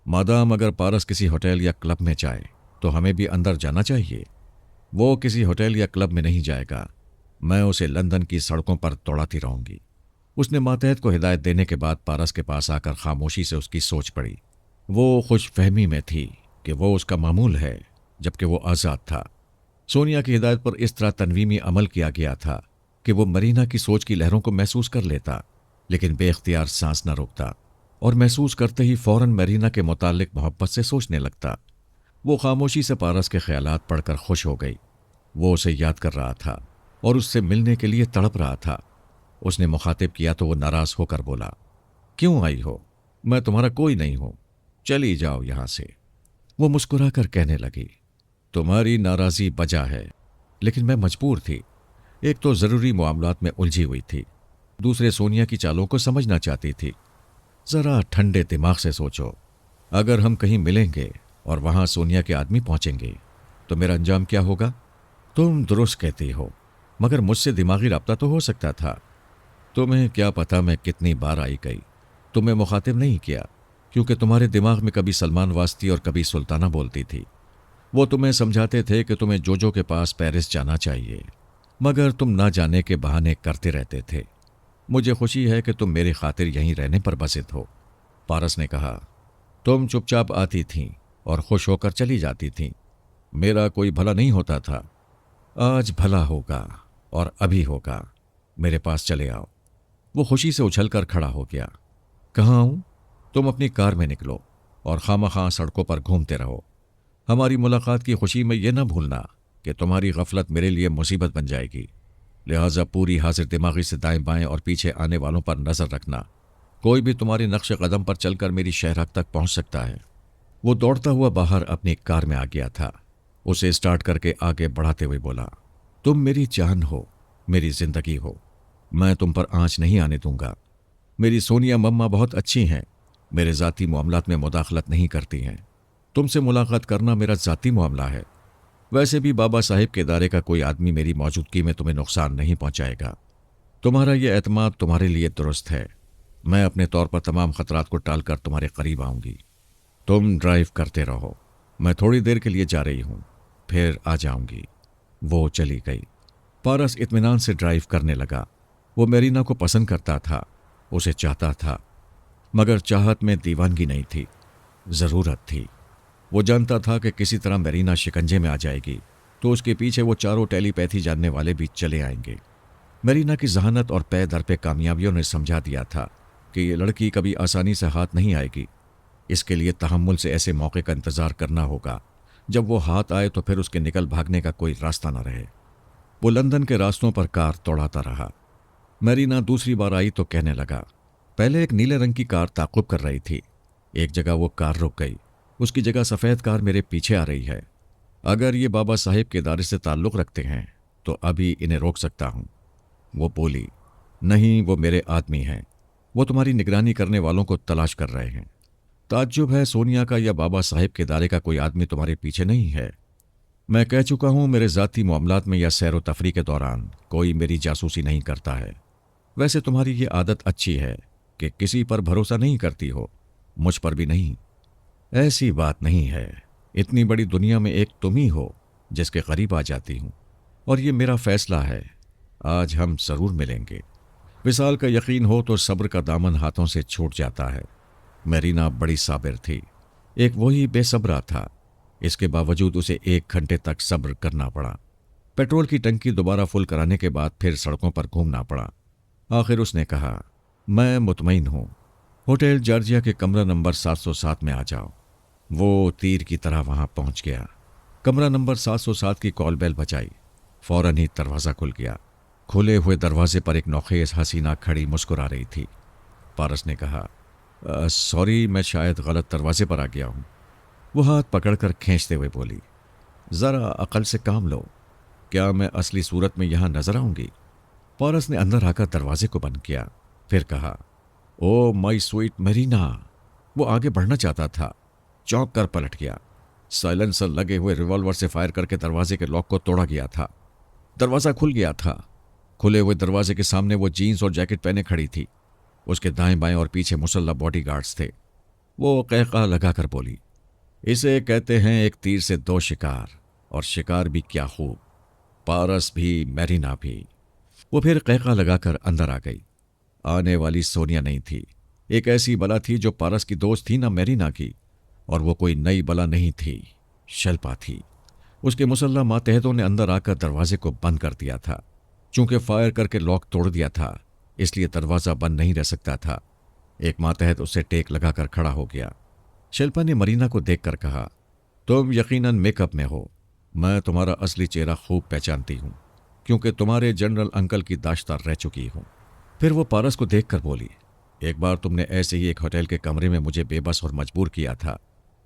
मादाम अगर पारस किसी होटल या क्लब में जाए तो हमें भी अंदर जाना चाहिए। वो किसी होटल या क्लब में नहीं जाएगा। मैं उसे लंदन की सड़कों पर दौड़ाती रहूंगी। उसने मातहत को हिदायत देने के बाद पारस के पास आकर खामोशी से उसकी सोच पड़ी। वो खुश फहमी में थी कि वो उसका मामूल है, जबकि वो आज़ाद था। सोनिया की हिदायत पर इस तरह तनवीमी अमल किया गया था कि वो मरीना की सोच की लहरों को महसूस कर लेता, लेकिन बेख्तियार सांस न रोकता और महसूस करते ही फौरन मरीना के मुतालिक मोहब्बत से सोचने लगता। वो खामोशी से पारस के ख्यालात पढ़कर खुश हो गई। वो उसे याद कर रहा था और उससे मिलने के लिए तड़प रहा था। उसने मुखातिब किया तो वो नाराज होकर बोला, क्यों आई हो? मैं तुम्हारा कोई नहीं हूं, चली जाओ यहां से। वो मुस्कुराकर कहने लगी, तुम्हारी नाराज़ी बजा है, लेकिन मैं मजबूर थी। एक तो ज़रूरी मामलात में उलझी हुई थी, दूसरे सोनिया की चालों को समझना चाहती थी। ज़रा ठंडे दिमाग से सोचो, अगर हम कहीं मिलेंगे और वहां सोनिया के आदमी पहुंचेंगे तो मेरा अंजाम क्या होगा? तुम दुरुस्त कहती हो, मगर मुझसे दिमागी रब्ता तो हो सकता था। तुम्हें क्या पता मैं कितनी बार आई गई, तुम्हें मुखातिब नहीं किया, क्योंकि तुम्हारे दिमाग में कभी सलमान वास्ती और कभी सुल्ताना बोलती थी। वो तुम्हें समझाते थे कि तुम्हें जोजो के पास पेरिस जाना चाहिए, मगर तुम ना जाने के बहाने करते रहते थे। मुझे खुशी है कि तुम मेरी खातिर यहीं रहने पर बसित हो। पारस ने कहा, तुम चुपचाप आती थीं और खुश होकर चली जाती थीं। मेरा कोई भला नहीं होता था। आज भला होगा और अभी होगा। मेरे पास चले आओ। वो खुशी से उछलकर खड़ा हो गया। कहाँ हूं? तुम अपनी कार में निकलो और खामखा सड़कों पर घूमते रहो। हमारी मुलाकात की खुशी में यह ना भूलना कि तुम्हारी गफलत मेरे लिए मुसीबत बन जाएगी। लिहाजा पूरी हाजिर दिमागी से दाएं बाएं और पीछे आने वालों पर नजर रखना। कोई भी तुम्हारे नक्श कदम पर चलकर मेरी शहरक तक पहुंच सकता है। वो दौड़ता हुआ बाहर अपनी कार में आ गया था। उसे स्टार्ट करके आगे बढ़ाते हुए बोला, तुम मेरी जान हो, मेरी जिंदगी हो। मैं तुम पर आंच नहीं आने दूंगा। मेरी सोनिया मम्मा बहुत अच्छी हैं, मेरे ज़ाती मामलात में मुदाखलत नहीं करती हैं। तुमसे मुलाकात करना मेरा ज़ाती मामला है। वैसे भी बाबा साहिब के इदारे का कोई आदमी मेरी मौजूदगी में तुम्हें नुकसान नहीं पहुंचाएगा। तुम्हारा यह एतमाद तुम्हारे लिए दुरुस्त है। मैं अपने तौर पर तमाम खतरात को टालकर तुम्हारे करीब आऊंगी। तुम ड्राइव करते रहो, मैं थोड़ी देर के लिए जा रही हूं, फिर आ जाऊंगी। वो चली गई। पारस इत्मीनान से ड्राइव करने लगा। वो मेरीना को पसंद करता था, उसे चाहता था, मगर चाहत में दीवानगी नहीं थी। ज़रूरत थी। वो जानता था कि किसी तरह मेरीना शिकंजे में आ जाएगी तो उसके पीछे वो चारों टेलीपैथी जानने वाले भी चले आएंगे। मेरीना की जहानत और पे दर पे कामयाबियों ने समझा दिया था कि ये लड़की कभी आसानी से हाथ नहीं आएगी। इसके लिए तहम्मुल से ऐसे मौके का इंतज़ार करना होगा जब वो हाथ आए तो फिर उसके निकल भागने का कोई रास्ता न रहे। वो लंदन के रास्तों पर कार दौड़ाता रहा। मेरीना दूसरी बार आई तो कहने लगा। पहले एक नीले रंग की कार ताक़ुब कर रही थी। एक जगह वो कार रुक गई। उसकी जगह सफ़ेद कार मेरे पीछे आ रही है। अगर ये बाबा साहिब के इदारे से ताल्लुक़ रखते हैं तो अभी इन्हें रोक सकता हूँ। वो बोली, नहीं, वो मेरे आदमी हैं। वो तुम्हारी निगरानी करने वालों को तलाश कर रहे हैं। ताज्जुब है सोनिया का या बाबा साहिब के इदारे का कोई आदमी तुम्हारे पीछे नहीं है। मैं कह चुका हूँ मेरे ज़ाती मामलात में या सैर व तफरी के दौरान कोई मेरी जासूसी नहीं करता है। वैसे तुम्हारी ये आदत अच्छी है कि किसी पर भरोसा नहीं करती हो, मुझ पर भी नहीं। ऐसी बात नहीं है। इतनी बड़ी दुनिया में एक तुम ही हो जिसके करीब आ जाती हूँ, और ये मेरा फैसला है। आज हम ज़रूर मिलेंगे। विसाल का यकीन हो तो सब्र का दामन हाथों से छूट जाता है। मेरीना बड़ी साबिर थी। एक वही बेसब्रा था। इसके बावजूद उसे 1 घंटे तक सब्र करना पड़ा। पेट्रोल की टंकी दोबारा फुल कराने के बाद फिर सड़कों पर घूमना पड़ा। आखिर उसने कहा, मैं मुतमईन हूँ। होटल जॉर्जिया के कमरा नंबर 707 में आ जाओ। वो तीर की तरह वहां पहुंच गया। कमरा नंबर 707 की कॉल बेल बजाई। फौरन ही दरवाज़ा खुल गया। खुले हुए दरवाजे पर एक नौखेज हसीना खड़ी मुस्कुरा रही थी। पारस ने कहा, सॉरी, मैं शायद गलत दरवाजे पर आ गया हूँ। वो हाथ पकड़कर खींचते हुए बोली, ज़रा अकल से काम लो। क्या मैं असली सूरत में यहाँ नजर आऊंगी? पारस ने अंदर आकर दरवाजे को बंद किया। फिर कहा, ओ माई स्वीट मेरीना। वो आगे बढ़ना चाहता था, चौंक कर पलट गया। साइलेंसर लगे हुए रिवॉल्वर से फायर करके दरवाजे के लॉक को तोड़ा गया था। दरवाज़ा खुल गया था। खुले हुए दरवाजे के सामने वो जीन्स और जैकेट पहने खड़ी थी। उसके दाएं बाएं और पीछे मुसल्लह बॉडीगार्ड्स थे। वो कहका लगाकर बोली, इसे कहते हैं एक तीर से 2 शिकार, और शिकार भी क्या खूब। पारस भी, मेरीना भी। वो फिर कहका लगाकर अंदर आ गई। आने वाली सोनिया नहीं थी। एक ऐसी बला थी जो पारस की दोस्त थी, ना मेरीना की। और वो कोई नई बला नहीं थी, शिल्पा थी। उसके मुसल्लह मातहतों ने अंदर आकर दरवाजे को बंद कर दिया था। चूंकि फायर करके लॉक तोड़ दिया था, इसलिए दरवाज़ा बंद नहीं रह सकता था। एक मातहत उससे टेक लगाकर खड़ा हो गया। शिल्पा ने मरीना को देखकर कहा, तुम यकीनन मेकअप में हो। मैं तुम्हारा असली चेहरा खूब पहचानती हूँ, क्योंकि तुम्हारे जनरल अंकल की दाश्तार रह चुकी हूँ। फिर वो पारस को देखकर बोली, एक बार तुमने ऐसे ही एक होटल के कमरे में मुझे बेबस और मजबूर किया था।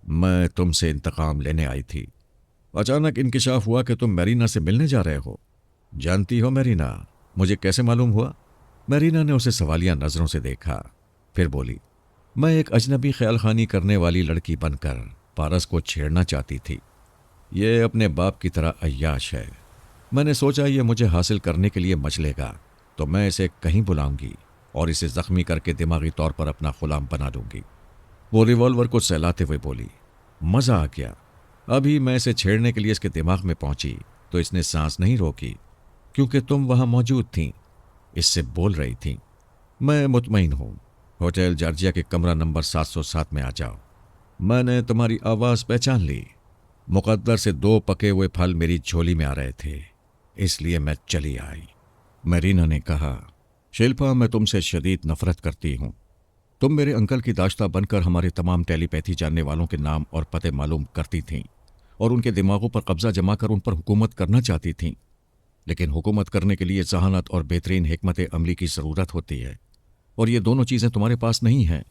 मैं तुमसे इंतकाम लेने आई थी। अचानक इंकिशाफ हुआ कि तुम मेरीना से मिलने जा रहे हो। जानती हो मेरीना, मुझे कैसे मालूम हुआ? मेरीना ने उसे सवालिया नज़रों से देखा। फिर बोली, मैं एक अजनबी ख्याल खानी करने वाली लड़की बनकर पारस को छेड़ना चाहती थी। ये अपने बाप की तरह अय्याश है। मैंने सोचा ये मुझे हासिल करने के लिए मचलेगा तो मैं इसे कहीं बुलाऊंगी और इसे जख्मी करके दिमागी तौर पर अपना गुलाम बना दूंगी। वो रिवॉल्वर को सहलाते हुए बोली, मज़ा आ गया। अभी मैं इसे छेड़ने के लिए इसके दिमाग में पहुंची तो इसने सांस नहीं रोकी, क्योंकि तुम वहां मौजूद थीं। इससे बोल रही थी, मैं मुतमईन हूँ। होटल जॉर्जिया के कमरा नंबर 707 में आ जाओ। मैंने तुम्हारी आवाज़ पहचान ली। मुकद्दर से 2 पके हुए फल मेरी झोली में आ रहे थे, इसलिए मैं चली आई। मेरीना ने कहा, शिल्पा, मैं तुमसे शदीद नफरत करती हूँ। तुम मेरे अंकल की दाश्ता बनकर हमारे तमाम टेलीपैथी जानने वालों के नाम और पते मालूम करती थीं और उनके दिमागों पर कब्जा जमा कर उन पर हुकूमत करना चाहती थीं। लेकिन हुकूमत करने के लिए जहानत और बेहतरीन हिकमत अमली की ज़रूरत होती है, और ये दोनों चीज़ें तुम्हारे पास नहीं हैं।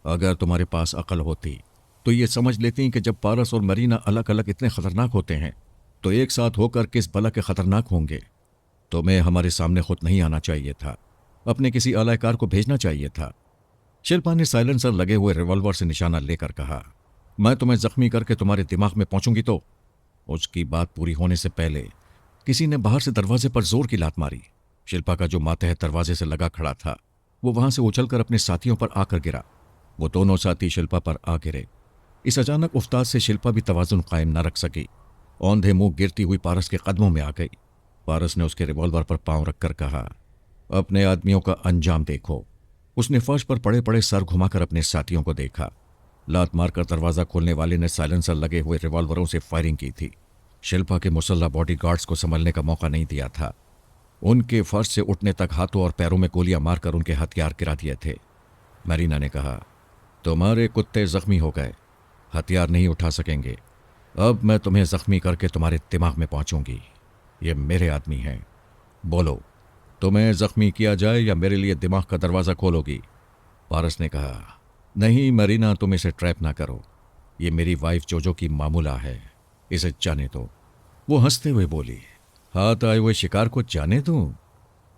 अगर तुम्हारे पास अकल होती तो ये समझ लेती कि जब पारस और मरीना अलग अलग इतने ख़तरनाक होते हैं तो एक साथ होकर किस बला के ख़तरनाक होंगे। तुम्हें हमारे सामने खुद नहीं आना चाहिए था, अपने किसी आलाकार को भेजना चाहिए था। शिल्पा ने साइलेंसर लगे हुए रिवॉल्वर से निशाना लेकर कहा, मैं तुम्हें जख्मी करके तुम्हारे दिमाग में पहुंचूंगी तो। उसकी बात पूरी होने से पहले किसी ने बाहर से दरवाजे पर जोर की लात मारी। शिल्पा का जो मातहत दरवाजे से लगा खड़ा था वो वहां से उछलकर अपने साथियों पर आकर गिरा। वो दोनों साथी शिल्पा पर आ गिरे। इस अचानक उफ्ताद से शिल्पा भी तवाजुन कायम न रख सकी। औंधे मुंह गिरती हुई पारस के कदमों में आ गई। पारस ने उसके रिवॉल्वर पर पांव रखकर कहा, अपने आदमियों का अंजाम देखो। उसने फर्श पर पड़े पड़े सर घुमाकर अपने साथियों को देखा। लात मारकर दरवाज़ा खोलने वाले ने साइलेंसर लगे हुए रिवॉल्वरों से फायरिंग की थी। शिल्पा के मुसल्ला बॉडीगार्ड्स को संभलने का मौका नहीं दिया था। उनके फर्श से उठने तक हाथों और पैरों में गोलियां मारकर उनके हथियार गिरा दिए थे। मरीना ने कहा, तुम्हारे कुत्ते जख्मी हो गए, हथियार नहीं उठा सकेंगे। अब मैं तुम्हें जख्मी करके तुम्हारे दिमाग में पहुंचूंगी। ये मेरे आदमी हैं। बोलो, तुम्हें जख्मी किया जाए या मेरे लिए दिमाग का दरवाज़ा खोलोगी? पारस ने कहा, नहीं मरीना, तुम इसे ट्रैप ना करो। ये मेरी वाइफ जोजो की मामूला है, इसे जाने दो। वो हंसते हुए बोली, हाथ आए हुए शिकार को जाने दूं?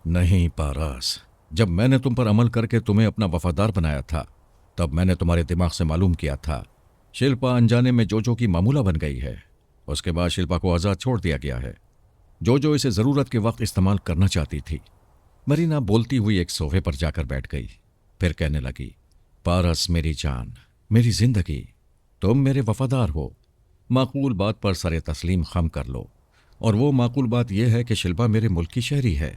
नहीं पारस, जब मैंने तुम पर अमल करके तुम्हें अपना वफादार बनाया था तब मैंने तुम्हारे दिमाग से मालूम किया था शिल्पा अनजाने में जोजो की मामूला बन गई है। उसके बाद शिल्पा को आज़ाद छोड़ दिया गया है। जोजो इसे ज़रूरत के वक्त इस्तेमाल करना चाहती थी। मरीना बोलती हुई एक सोफे पर जाकर बैठ गई। फिर कहने लगी, पारस मेरी जान, मेरी जिंदगी, तुम मेरे वफादार हो। माकूल बात पर सरे तस्लीम खम कर लो, और वो माकूल बात यह है कि शिल्पा मेरे मुल्क की शहरी है।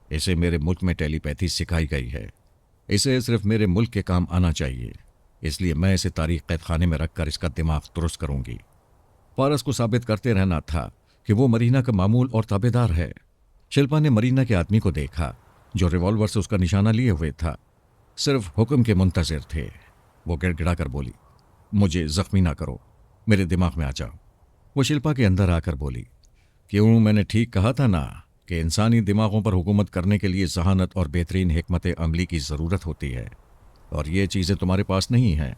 इसे मेरे मुल्क में टेलीपैथी सिखाई गई है। इसे सिर्फ मेरे मुल्क के काम आना चाहिए, इसलिए मैं इसे तारीख कैद खाने में रखकर इसका दिमाग दुरुस्त करूंगी। पारस को साबित करते रहना था कि वो मरीना का मामूल और ताबेदार है। शिल्पा ने मरीना के आदमी को देखा जो रिवॉल्वर से उसका निशाना लिए हुए था। सिर्फ हुक्म के मुंतजिर थे। वो गिड़गिड़ा कर बोली, मुझे जख्मी ना करो, मेरे दिमाग में आ जाओ। वो शिल्पा के अंदर आकर बोली, क्यों, मैंने ठीक कहा था ना कि इंसानी दिमागों पर हुकूमत करने के लिए जहानत और बेहतरीन हिकमत अमली की ज़रूरत होती है, और ये चीज़ें तुम्हारे पास नहीं हैं।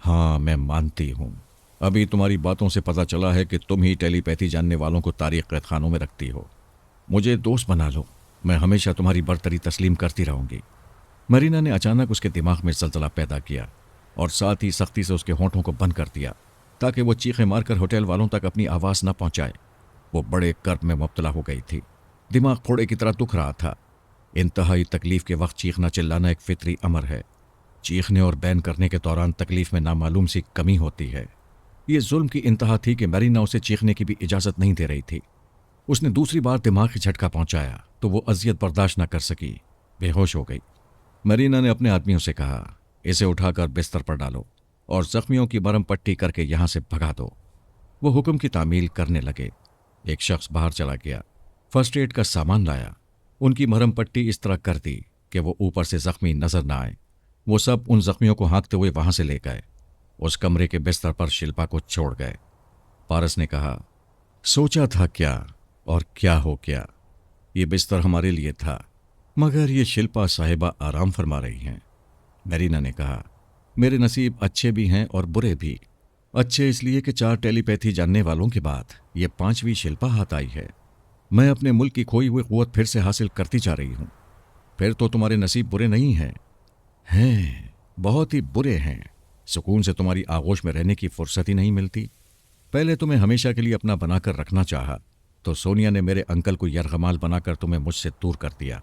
हाँ, मैं मानती हूँ। अभी तुम्हारी बातों से पता चला है कि तुम ही टेलीपैथी जानने वालों को तारीख कैद खानों में रखती हो। मुझे दोस्त बना लो, मैं हमेशा तुम्हारी बरतरी तस्लीम करती रहूंगी। मरीना ने अचानक उसके दिमाग में जलजला पैदा किया और साथ ही सख्ती से उसके होंठों को बंद कर दिया ताकि वो चीखें मारकर होटल वालों तक अपनी आवाज़ न पहुंचाए। वो बड़े कर्ब में मुब्तला हो गई थी। दिमाग फोड़े की तरह दुख रहा था। इंतहाई तकलीफ के वक्त चीखना चिल्लाना एक फितरी अमर है। चीखने और बैन करने के दौरान तकलीफ में नामालूम सी कमी होती है। ये जुल्म की इंतहा थी कि मरीना उसे चीखने की भी इजाज़त नहीं दे रही थी। उसने दूसरी बार दिमाग की झटका पहुंचाया तो वो अजियत बर्दाश्त न कर सकी, बेहोश हो गई। मरीना ने अपने आदमियों से कहा, इसे उठाकर बिस्तर पर डालो और जख्मियों की मरहम पट्टी करके यहां से भगा दो। वो हुक्म की तामील करने लगे। एक शख्स बाहर चला गया, फर्स्ट एड का सामान लाया। उनकी मरहम पट्टी इस तरह कर दी कि वो ऊपर से जख्मी नजर न आए। वो सब उन जख्मियों को हाँकते हुए वहां से ले गए। उस कमरे के बिस्तर पर शिल्पा को छोड़ गए। पारस ने कहा, सोचा था क्या और क्या हो गया। ये बिस्तर हमारे लिए था, मगर ये शिल्पा साहिबा आराम फरमा रही हैं। मरीना ने कहा, मेरे नसीब अच्छे भी हैं और बुरे भी। अच्छे इसलिए कि 4 टेलीपैथी जानने वालों के बाद ये 5वीं शिल्पा हाथ आई है। मैं अपने मुल्क की खोई हुई कुव्वत फिर से हासिल करती जा रही हूं। फिर तो तुम्हारे नसीब बुरे नहीं हैं, बहुत ही बुरे हैं। सुकून से तुम्हारी आगोश में रहने की फुर्सत ही नहीं मिलती। पहले तुम्हें हमेशा के लिए अपना बनाकर रखना चाहा तो सोनिया ने मेरे अंकल को यरगमाल बनाकर तुम्हें मुझसे दूर कर दिया।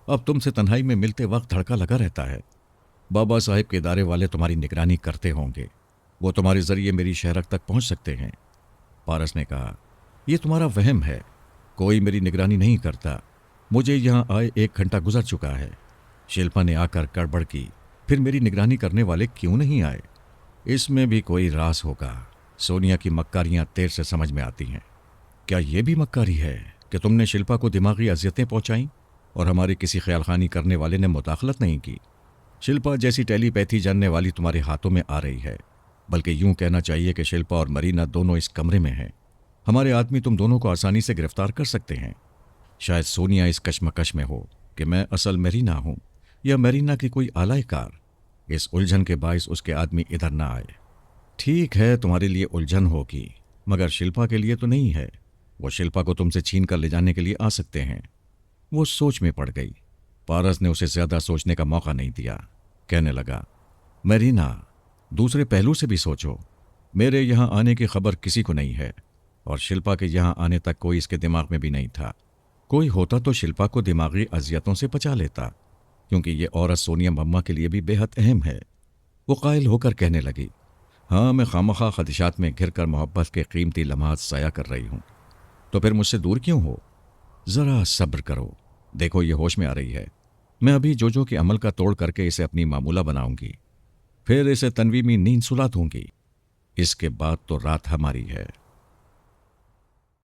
अब तुमसे तन्हाई में मिलते वक्त धड़का लगा रहता है। बाबा साहिब के इदारे वाले तुम्हारी निगरानी करते होंगे। वो तुम्हारे जरिए मेरी शहरक तक पहुंच सकते हैं। पारस ने कहा, यह तुम्हारा वहम है, कोई मेरी निगरानी नहीं करता। मुझे यहां आए 1 घंटा गुजर चुका है। शिल्पा ने आकर गड़बड़ की, फिर मेरी निगरानी करने वाले क्यों नहीं आए? इसमें भी कोई राज होगा। सोनिया की मक्कारियां देर से समझ में आती हैं। क्या यह भी मक्कारी है कि तुमने शिल्पा को दिमागी अजियतें पहुंचाई और हमारी किसी ख्यालखानी करने वाले ने मुदाखलत नहीं की? शिल्पा जैसी टेलीपैथी जानने वाली तुम्हारे हाथों में आ रही है। बल्कि यूं कहना चाहिए कि शिल्पा और मरीना दोनों इस कमरे में हैं। हमारे आदमी तुम दोनों को आसानी से गिरफ्तार कर सकते हैं। शायद सोनिया इस कश्मकश में हो कि मैं असल मरीना हूं या मरीना की कोई आलायकार। इस उलझन के बायस उसके आदमी इधर ना आए। ठीक है, तुम्हारे लिए उलझन होगी, मगर शिल्पा के लिए तो नहीं है। वो शिल्पा को तुमसे छीन कर ले जाने के लिए आ सकते हैं। वो सोच में पड़ गई। पारस ने उसे ज्यादा सोचने का मौका नहीं दिया। कहने लगा, मरीना, दूसरे पहलू से भी सोचो। मेरे यहां आने की खबर किसी को नहीं है और शिल्पा के यहां आने तक कोई इसके दिमाग में भी नहीं था। कोई होता तो शिल्पा को दिमागी अजियतों से बचा लेता, क्योंकि ये औरत सोनिया मम्मा के लिए भी बेहद अहम है। वो कायल होकर कहने लगी, हाँ, मैं खामखा खदशात में घिर कर मोहब्बत के कीमती लम्हात ज़ाया कर रही हूँ। तो फिर मुझसे दूर क्यों हो? ज़रा सब्र करो, देखो ये होश में आ रही है। मैं अभी जोजो के अमल का तोड़ करके इसे अपनी मामूला बनाऊंगी। फिर इसे तन्वीमी नींद सुला दूंगी। इसके बाद तो रात हमारी है।